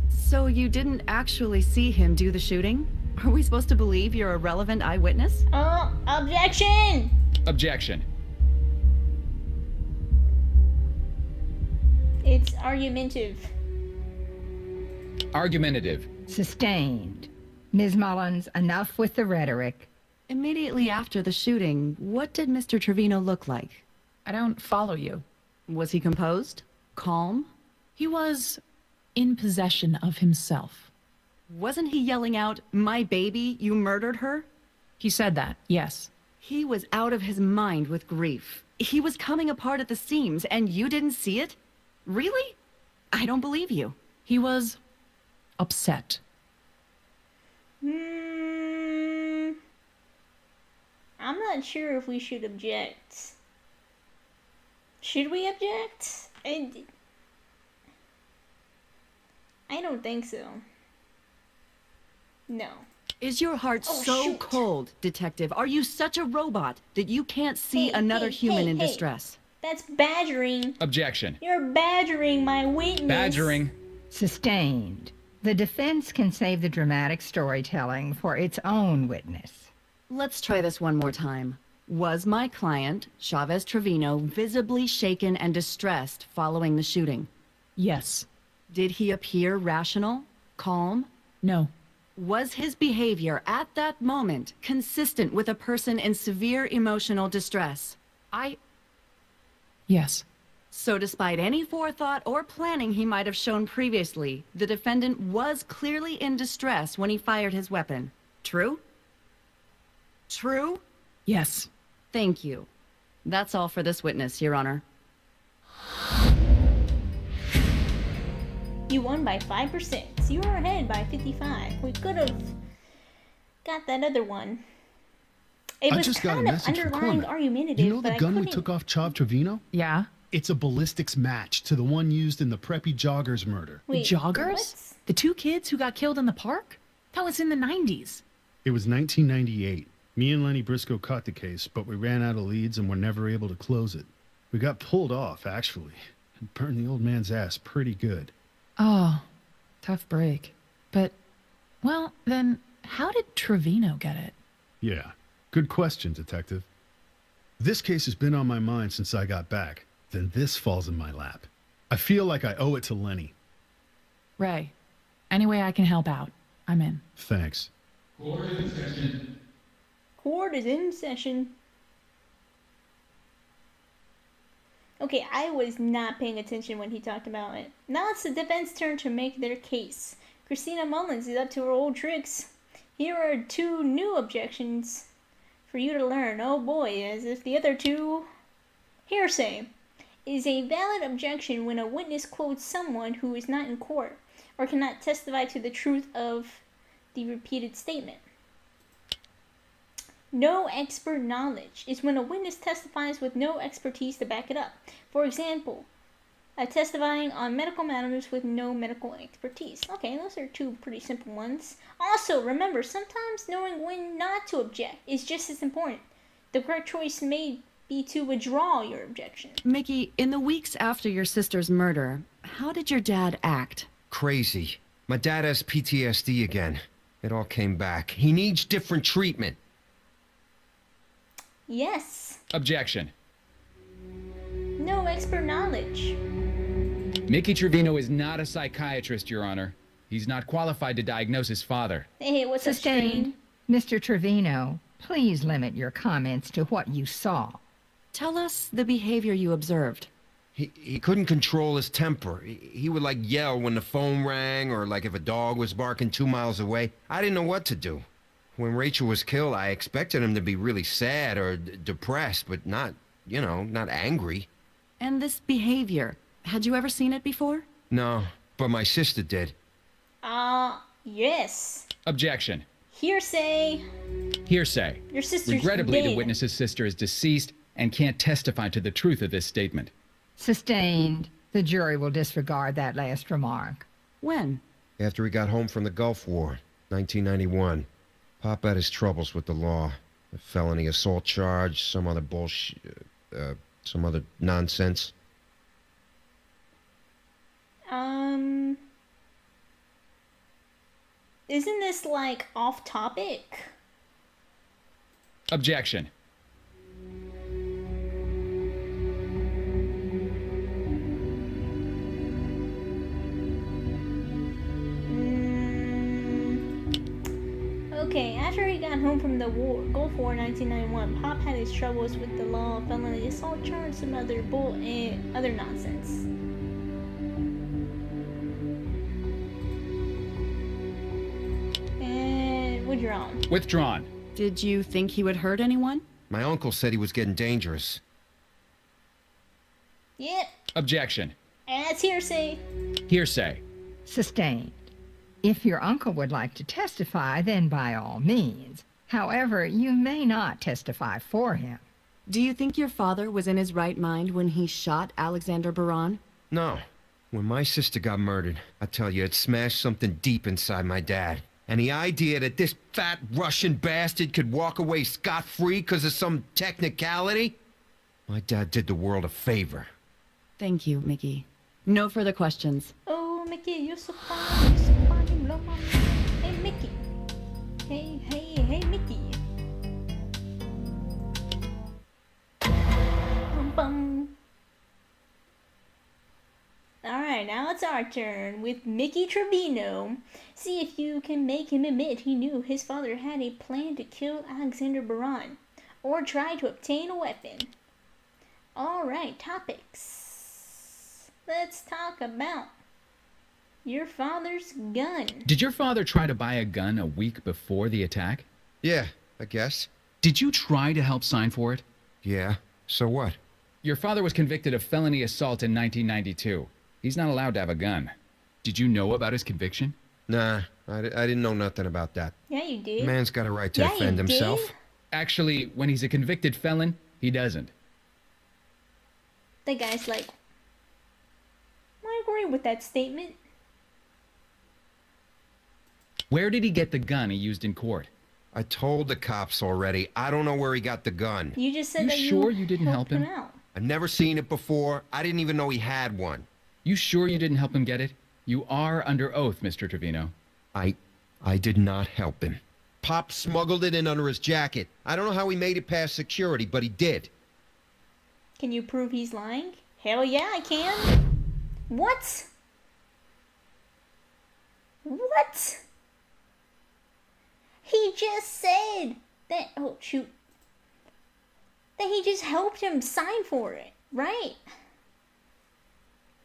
So you didn't actually see him do the shooting? Are we supposed to believe you're a relevant eyewitness? Oh, objection! Objection. It's argumentative. Argumentative. Sustained. Ms. Mullins, enough with the rhetoric. Immediately after the shooting, what did Mr. Trevino look like? I don't follow you. Was he composed? Calm? He was in possession of himself. Wasn't he yelling out, "My baby, you murdered her"? He said that, yes. He was out of his mind with grief. He was coming apart at the seams, and you didn't see it? Really? I don't believe you. He was upset. I'm not sure if we should object. Should we object? I don't think so. No. Is your heart so shoot. cold, Detective? Are you such a robot that you can't see another human in distress? That's badgering. Objection. You're badgering my witness. Badgering. Sustained. The defense can save the dramatic storytelling for its own witness. Let's try this one more time. Was my client, Chavez Trevino, visibly shaken and distressed following the shooting? Yes. Did he appear rational? Calm? No. Was his behavior at that moment consistent with a person in severe emotional distress? Yes. So despite any forethought or planning he might have shown previously, the defendant was clearly in distress when he fired his weapon. True? True? Yes. Thank you. That's all for this witness, Your Honor. You won by 5%. So you were ahead by 55. We could have got that other one. It was just got a kind of message from underlying Cormac. argumentative. You know the but gun I we couldn't- took off Chav Trevino? Yeah. It's a ballistics match to the one used in the preppy joggers murder. Wait, the joggers? what? The two kids who got killed in the park? That was in the 90s. It was 1998. Me and Lenny Briscoe caught the case, but we ran out of leads and were never able to close it. We got pulled off, actually, and burned the old man's ass pretty good. Oh, tough break. But, well, then how did Trevino get it? Yeah, good question, Detective. This case has been on my mind since I got back. Then this falls in my lap. I feel like I owe it to Lenny. Ray, any way I can help out, I'm in. Thanks. Court is in session. Okay, I was not paying attention when he talked about it. Now it's the defense turn to make their case. Christina Mullins is up to her old tricks. Here are 2 new objections for you to learn. Oh boy, as if the other 2... Hearsay is a valid objection when a witness quotes someone who is not in court or cannot testify to the truth of the repeated statement. No expert knowledge is when a witness testifies with no expertise to back it up. For example, testifying on medical matters with no medical expertise. Okay, those are 2 pretty simple ones. Also, remember, sometimes knowing when not to object is just as important. The correct choice may be to withdraw your objection. Mickey, in the weeks after your sister's murder, how did your dad act? Crazy. My dad has PTSD again. It all came back. He needs different treatment. Yes. Objection. No expert knowledge. Mickey Trevino is not a psychiatrist, Your Honor. He's not qualified to diagnose his father. Hey, what's a Sustained. Mr. Trevino, please limit your comments to what you saw. Tell us the behavior you observed. He couldn't control his temper. He would like yell when the phone rang or like if a dog was barking 2 miles away. I didn't know what to do. When Rachel was killed, I expected him to be really sad or depressed, but not, not angry. And this behavior, had you ever seen it before? No, but my sister did. Yes. Objection. Hearsay. Hearsay. Your sister's Regrettably, dead. the witness's sister is deceased and can't testify to the truth of this statement. Sustained. The jury will disregard that last remark. When? After he got home from the Gulf War, 1991. Pop had his troubles with the law. A felony assault charge, some other some other nonsense. Isn't this like off topic? Objection. Okay, after he got home from the Gulf War in 1991, Pop had his troubles with the law, felony assault charge, some other bull, and other nonsense. And withdrawn. Withdrawn. Did you think he would hurt anyone? My uncle said he was getting dangerous. Yep. Objection. And that's hearsay. Hearsay. Sustained. If your uncle would like to testify, then by all means. However, you may not testify for him. Do you think your father was in his right mind when he shot Alexander Baran? No. When my sister got murdered, I tell you, it smashed something deep inside my dad. And the idea that this fat Russian bastard could walk away scot-free because of some technicality? My dad did the world a favor. Thank you, Mickey. No further questions. Oh, Mickey, you're so fine. You're so fine. You blow my mind. Hey, Mickey. Hey, Mickey. Bum. Alright, now it's our turn with Mickey Trevino. See if you can make him admit he knew his father had a plan to kill Alexander Baran, or try to obtain a weapon. Alright, topics. Let's talk about your father's gun. Did your father try to buy a gun a week before the attack? Yeah, I guess. Did you try to help sign for it? Yeah, so what? Your father was convicted of felony assault in 1992. He's not allowed to have a gun. Did you know about his conviction? Nah, I didn't know nothing about that. Yeah, you did. Man's got a right to defend himself. Did? Actually, when he's a convicted felon, he doesn't. The guy's like, I agree with that statement. Where did he get the gun he used in court? I told the cops already. I don't know where he got the gun. You just said You that sure you didn't help him? out. I've never seen it before. I didn't even know he had one. You sure you didn't help him get it? You are under oath, Mr. Trevino. I did not help him. Pop smuggled it in under his jacket. I don't know how he made it past security, but he did. Can you prove he's lying? Hell yeah, I can. What? What? He just said that, oh shoot, that he just helped him sign for it, right?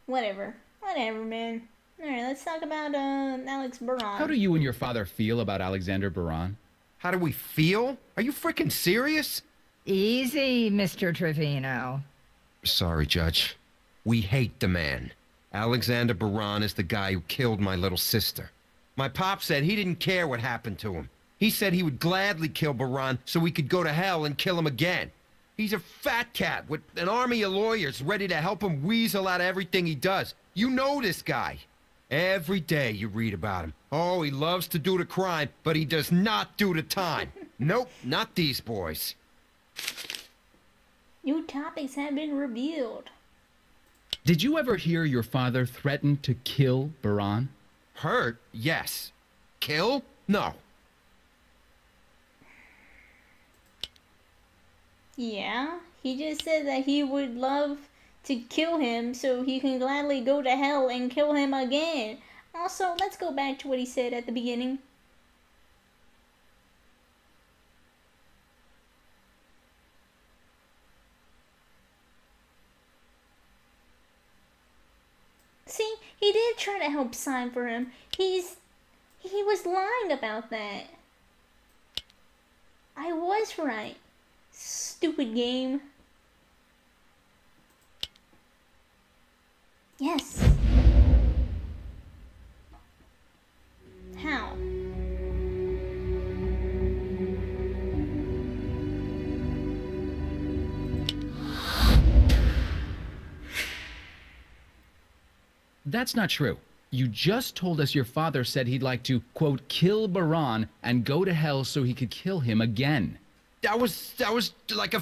Whatever, man. Alright, let's talk about Alex Baran. How do you and your father feel about Alexander Baran? How do we feel? Are you freaking serious? Easy, Mr. Trevino. Sorry, Judge. We hate the man. Alexander Baran is the guy who killed my little sister. My pop said he didn't care what happened to him. He said he would gladly kill Baran so he could go to hell and kill him again. He's a fat cat with an army of lawyers ready to help him weasel out of everything he does. You know this guy. Every day you read about him. Oh, he loves to do the crime, but he does not do the time. Nope, not these boys. New topics have been revealed. Did you ever hear your father threaten to kill Baran? Hurt? Yes. Kill? No. Yeah, he just said that he would love to kill him so he can gladly go to hell and kill him again. Also, let's go back to what he said at the beginning. See, he did try to help sign for him. He was lying about that. I was right. Stupid game. Yes. How? That's not true. You just told us your father said he'd like to, quote, kill Baran and go to hell so he could kill him again. That was like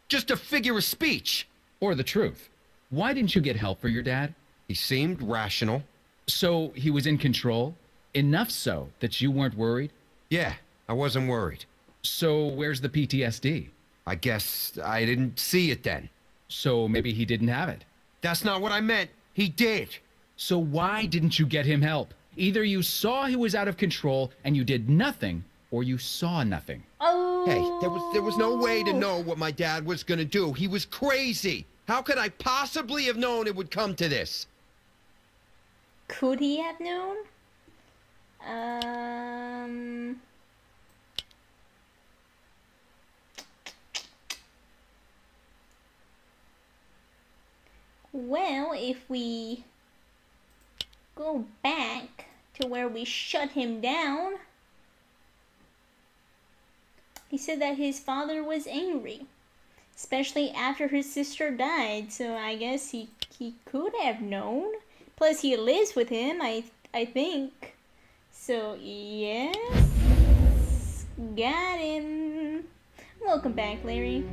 just a figure of speech. Or the truth. Why didn't you get help for your dad? He seemed rational. So he was in control? Enough so that you weren't worried? Yeah, I wasn't worried. So where's the PTSD? I guess I didn't see it then. So maybe he didn't have it. That's not what I meant. He did. So why didn't you get him help? Either you saw he was out of control and you did nothing, or you saw nothing. Oh. Hey, there was no way to know what my dad was gonna do. He was crazy. How could I possibly have known it would come to this? Could he have known? Well, if we go back to where we shut him down, he said that his father was angry, especially after his sister died, so I guess he could have known. Plus, he lives with him, I think. So, yes. Got him. Welcome back, Larry.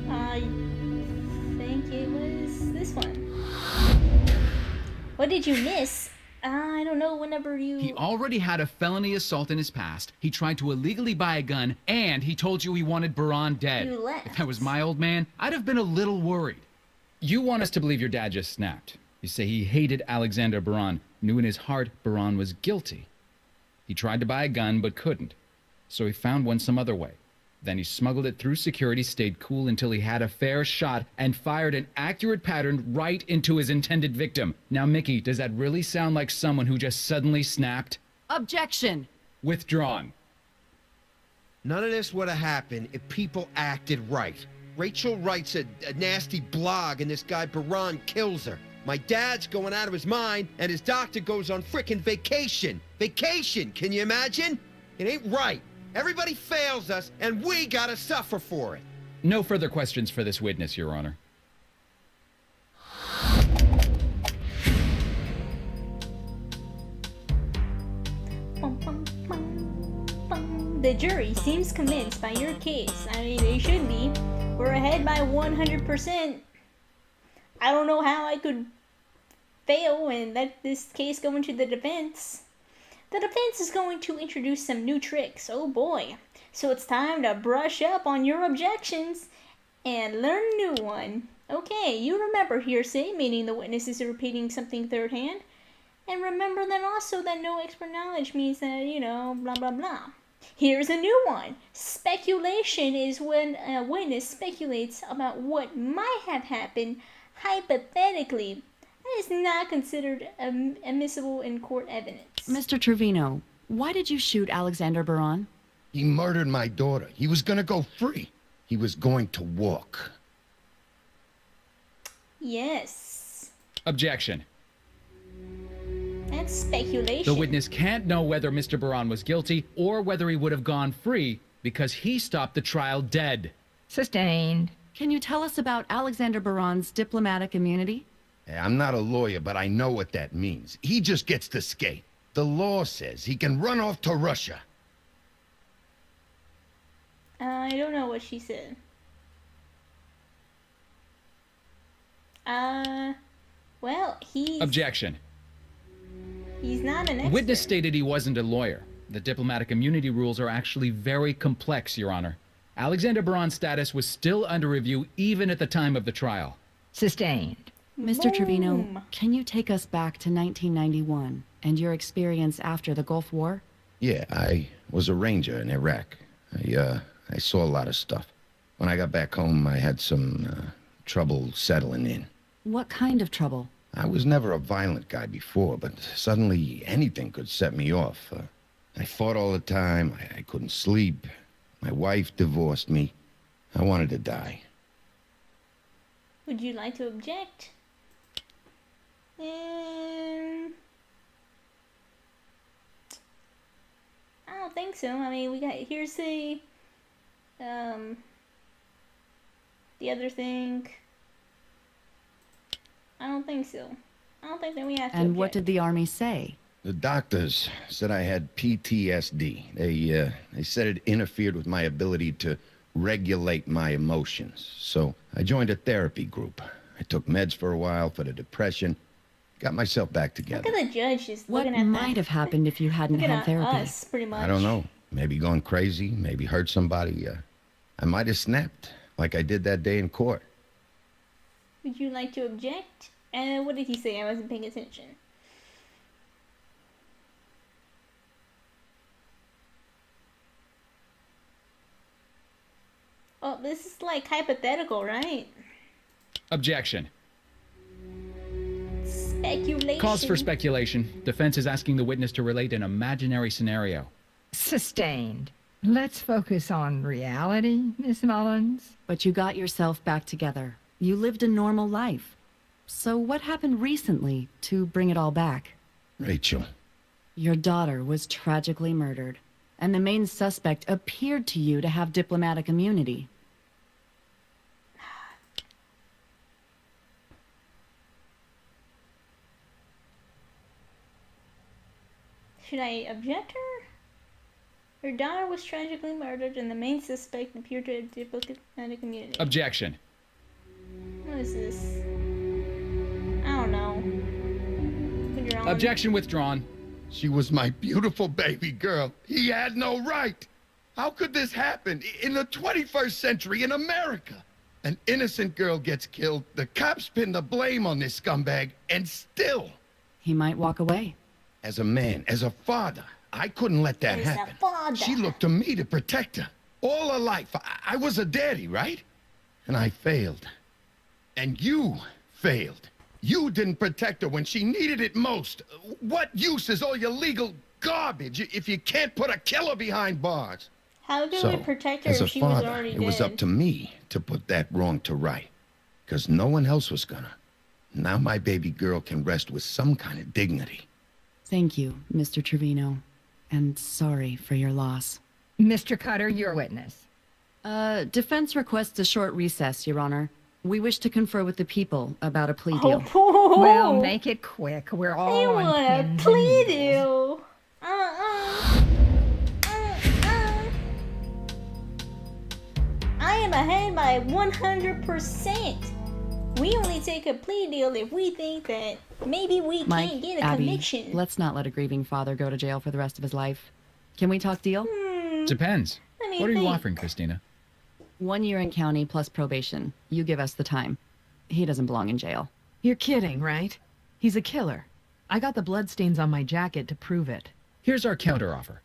I think it was this one. What did you miss? I don't know, whenever you... He already had a felony assault in his past, he tried to illegally buy a gun, and he told you he wanted Baran dead. You left. If that was my old man, I'd have been a little worried. You want us to believe your dad just snapped. You say he hated Alexander Baran, knew in his heart Baran was guilty. He tried to buy a gun, but couldn't. So he found one some other way. Then he smuggled it through security, stayed cool until he had a fair shot, and fired an accurate pattern right into his intended victim. Now, Mickey, does that really sound like someone who just suddenly snapped? Objection! Withdrawn. None of this would have happened if people acted right. Rachel writes a nasty blog and this guy Baran kills her. My dad's going out of his mind and his doctor goes on frickin' vacation. Vacation, can you imagine? It ain't right. Everybody fails us and we gotta suffer for it. No further questions for this witness, Your Honor. The jury seems convinced by your case. I mean, they should be. We're ahead by 100%. I don't know how I could fail and let this case go into the defense. The defense is going to introduce some new tricks. Oh boy. So it's time to brush up on your objections and learn a new one. Okay, you remember hearsay, meaning the witness is repeating something third hand. And remember then also that no expert knowledge means that, you know, blah blah blah. Here's a new one. Speculation is when a witness speculates about what might have happened hypothetically. That is not considered admissible in court evidence. Mr. Trevino, why did you shoot Alexander Baran? He murdered my daughter. He was gonna go free. He was going to walk. Yes. Objection. That's speculation. The witness can't know whether Mr. Baran was guilty or whether he would have gone free because he stopped the trial dead. Sustained. Can you tell us about Alexander Baran's diplomatic immunity? I'm not a lawyer, but I know what that means. He just gets to skate. The law says he can run off to Russia. I don't know what she said. Well, Objection. He's not an expert. Witness stated he wasn't a lawyer. The diplomatic immunity rules are actually very complex, Your Honor. Alexander Baran's status was still under review even at the time of the trial. Sustained. Mr. Trevino, can you take us back to 1991 and your experience after the Gulf War? Yeah, I was a ranger in Iraq. I saw a lot of stuff. When I got back home, I had some trouble settling in. What kind of trouble? I was never a violent guy before, but suddenly anything could set me off. I fought all the time. I couldn't sleep. My wife divorced me. I wanted to die. Would you like to object? I don't think so. I mean, we got hearsay. The other thing. I don't think so. I don't think that we have to And object. what did the Army say? The doctors said I had PTSD. They said it interfered with my ability to regulate my emotions. So I joined a therapy group. I took meds for a while for the depression. Got myself back together. Look at the judge just What looking at might have happened if you hadn't looking had at therapy? us, pretty much. I don't know. Maybe gone crazy, maybe hurt somebody. I might have snapped, like I did that day in court. Would you like to object? What did he say? I wasn't paying attention. Oh, this is like hypothetical, right? Objection. Speculation. Cause for speculation. Defense is asking the witness to relate an imaginary scenario. Sustained. Let's focus on reality, Miss Mullins. But you got yourself back together. You lived a normal life. So what happened recently to bring it all back? Rachel. Your daughter was tragically murdered, and the main suspect appeared to you to have diplomatic immunity. Should I object her? Her daughter was tragically murdered and the main suspect appeared to have diplomatic immunity. Objection. What is this? I don't know. Put your own. Objection withdrawn. She was my beautiful baby girl. He had no right. How could this happen in the 21st century in America? An innocent girl gets killed, the cops pin the blame on this scumbag, and still... He might walk away. As a man, as a father, I couldn't let that happen. She looked to me to protect her. All her life, I was a daddy, right? And I failed. And you failed. You didn't protect her when she needed it most. What use is all your legal garbage if you can't put a killer behind bars? How do we protect her as a if she was father, already it dead? was up to me to put that wrong to right. Because no one else was gonna. Now my baby girl can rest with some kind of dignity. Thank you, Mr. Trevino. And sorry for your loss. Mr. Cutter, your witness. Defense requests a short recess, Your Honor. We wish to confer with the people about a plea Oh, deal. Well, make it quick. We're all They on want a pins plea and needles. deal. I am ahead by 100%. We only take a plea deal if we think that maybe we Mike, can't get a Abby, conviction. let's not let a grieving father go to jail for the rest of his life. Can we talk deal? Depends. Let me What are you think. offering, Christina? 1 year in county plus probation. You give us the time. He doesn't belong in jail. You're kidding, right? He's a killer. I got the bloodstains on my jacket to prove it. Here's our counteroffer.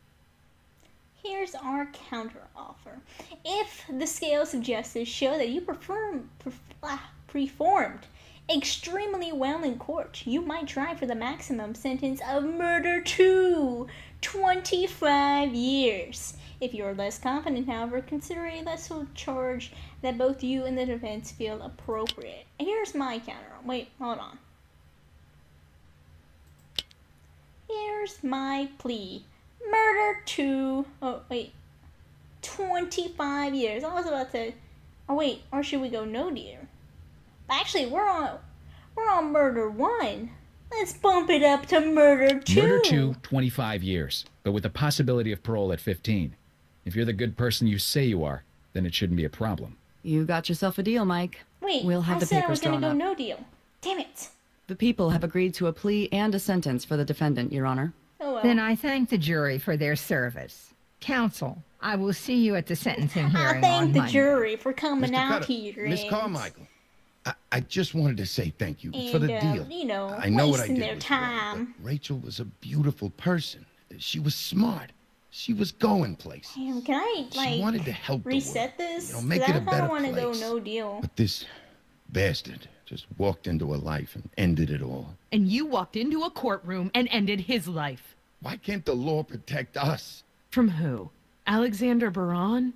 Here's our counteroffer. If the scales of justice show that you performed extremely well in court, you might try for the maximum sentence of murder to 25 years. If you're less confident, however, consider a lesser charge that both you and the defense feel appropriate. Here's my counter. Wait, hold on. Here's my plea. Murder to... Oh, wait. 25 years. I was about to... Oh, wait. Or should we go no deal? Actually, we're on murder 1. Let's bump it up to murder 2. Murder 2, 25 years, but with the possibility of parole at 15. If you're the good person you say you are, then it shouldn't be a problem. You got yourself a deal, Mike. Wait, we'll have I the said I papers was gonna drawn go up. no deal. Damn it. The people have agreed to a plea and a sentence for the defendant, Your Honor. Oh, well. Then I thank the jury for their service. Counsel, I will see you at the sentencing hearing I thank on the Monday. jury for coming Mr. out Cutter, here. Miss and- Carmichael, I just wanted to say thank you for the and, deal. you know, I know what I wasting did their was wrong, time. but Rachel was a beautiful person. She was smart. She was going places. Damn, can I, She wanted to help the world, reset this? you know, make 'Cause it a I kinda better wanna go place. no deal. But this bastard just walked into her life and ended it all. And you walked into a courtroom and ended his life. Why can't the law protect us? From who? Alexander Baron?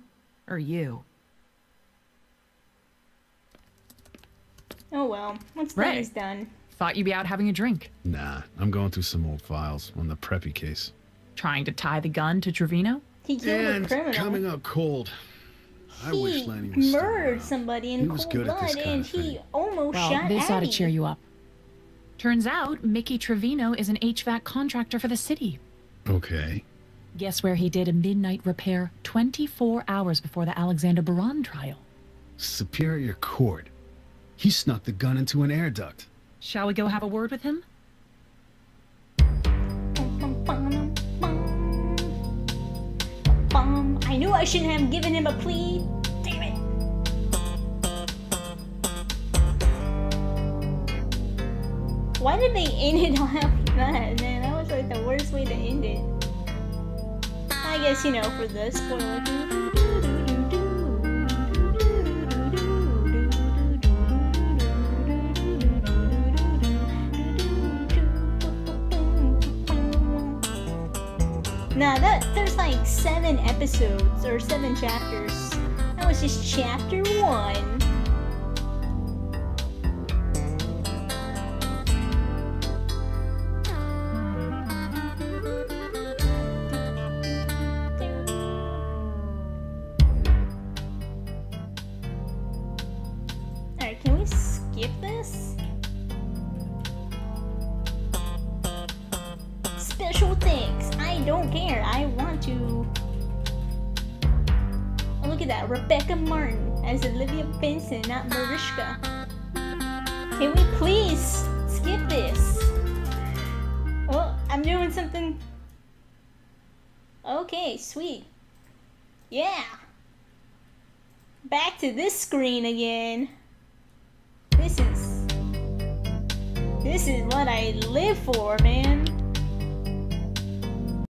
Or you? Oh well, what's done Right. is done. Thought you'd be out having a drink. Nah, I'm going through some old files on the Preppy case. Trying to tie the gun to Trevino? He killed a And criminal. coming out cold. I He wish Lanny was still murdered around. somebody He in was cold good at blood, this kind and of thing. he almost Well, shot this ought to Abby. cheer you up. Turns out Mickey Trevino is an HVAC contractor for the city. Okay. Guess where he did a midnight repair 24 hours before the Alexander Baran trial? Superior Court. He snuck the gun into an air duct. Shall we go have a word with him? I knew I shouldn't have given him a plea. Damn it. Why did they end it like that, man? That was like the worst way to end it. I guess, you know, for the spoiler. Nah, there's like 7 episodes or 7 chapters. That was just chapter 1. Alright, can we skip this? Special thanks. I don't care. I want to. Oh, look at that. Rebecca Martin as Olivia Benson, not Mariska. Can we please skip this? Well, I'm doing something. Okay, sweet. Yeah. Back to this screen again. This is what I live for, man.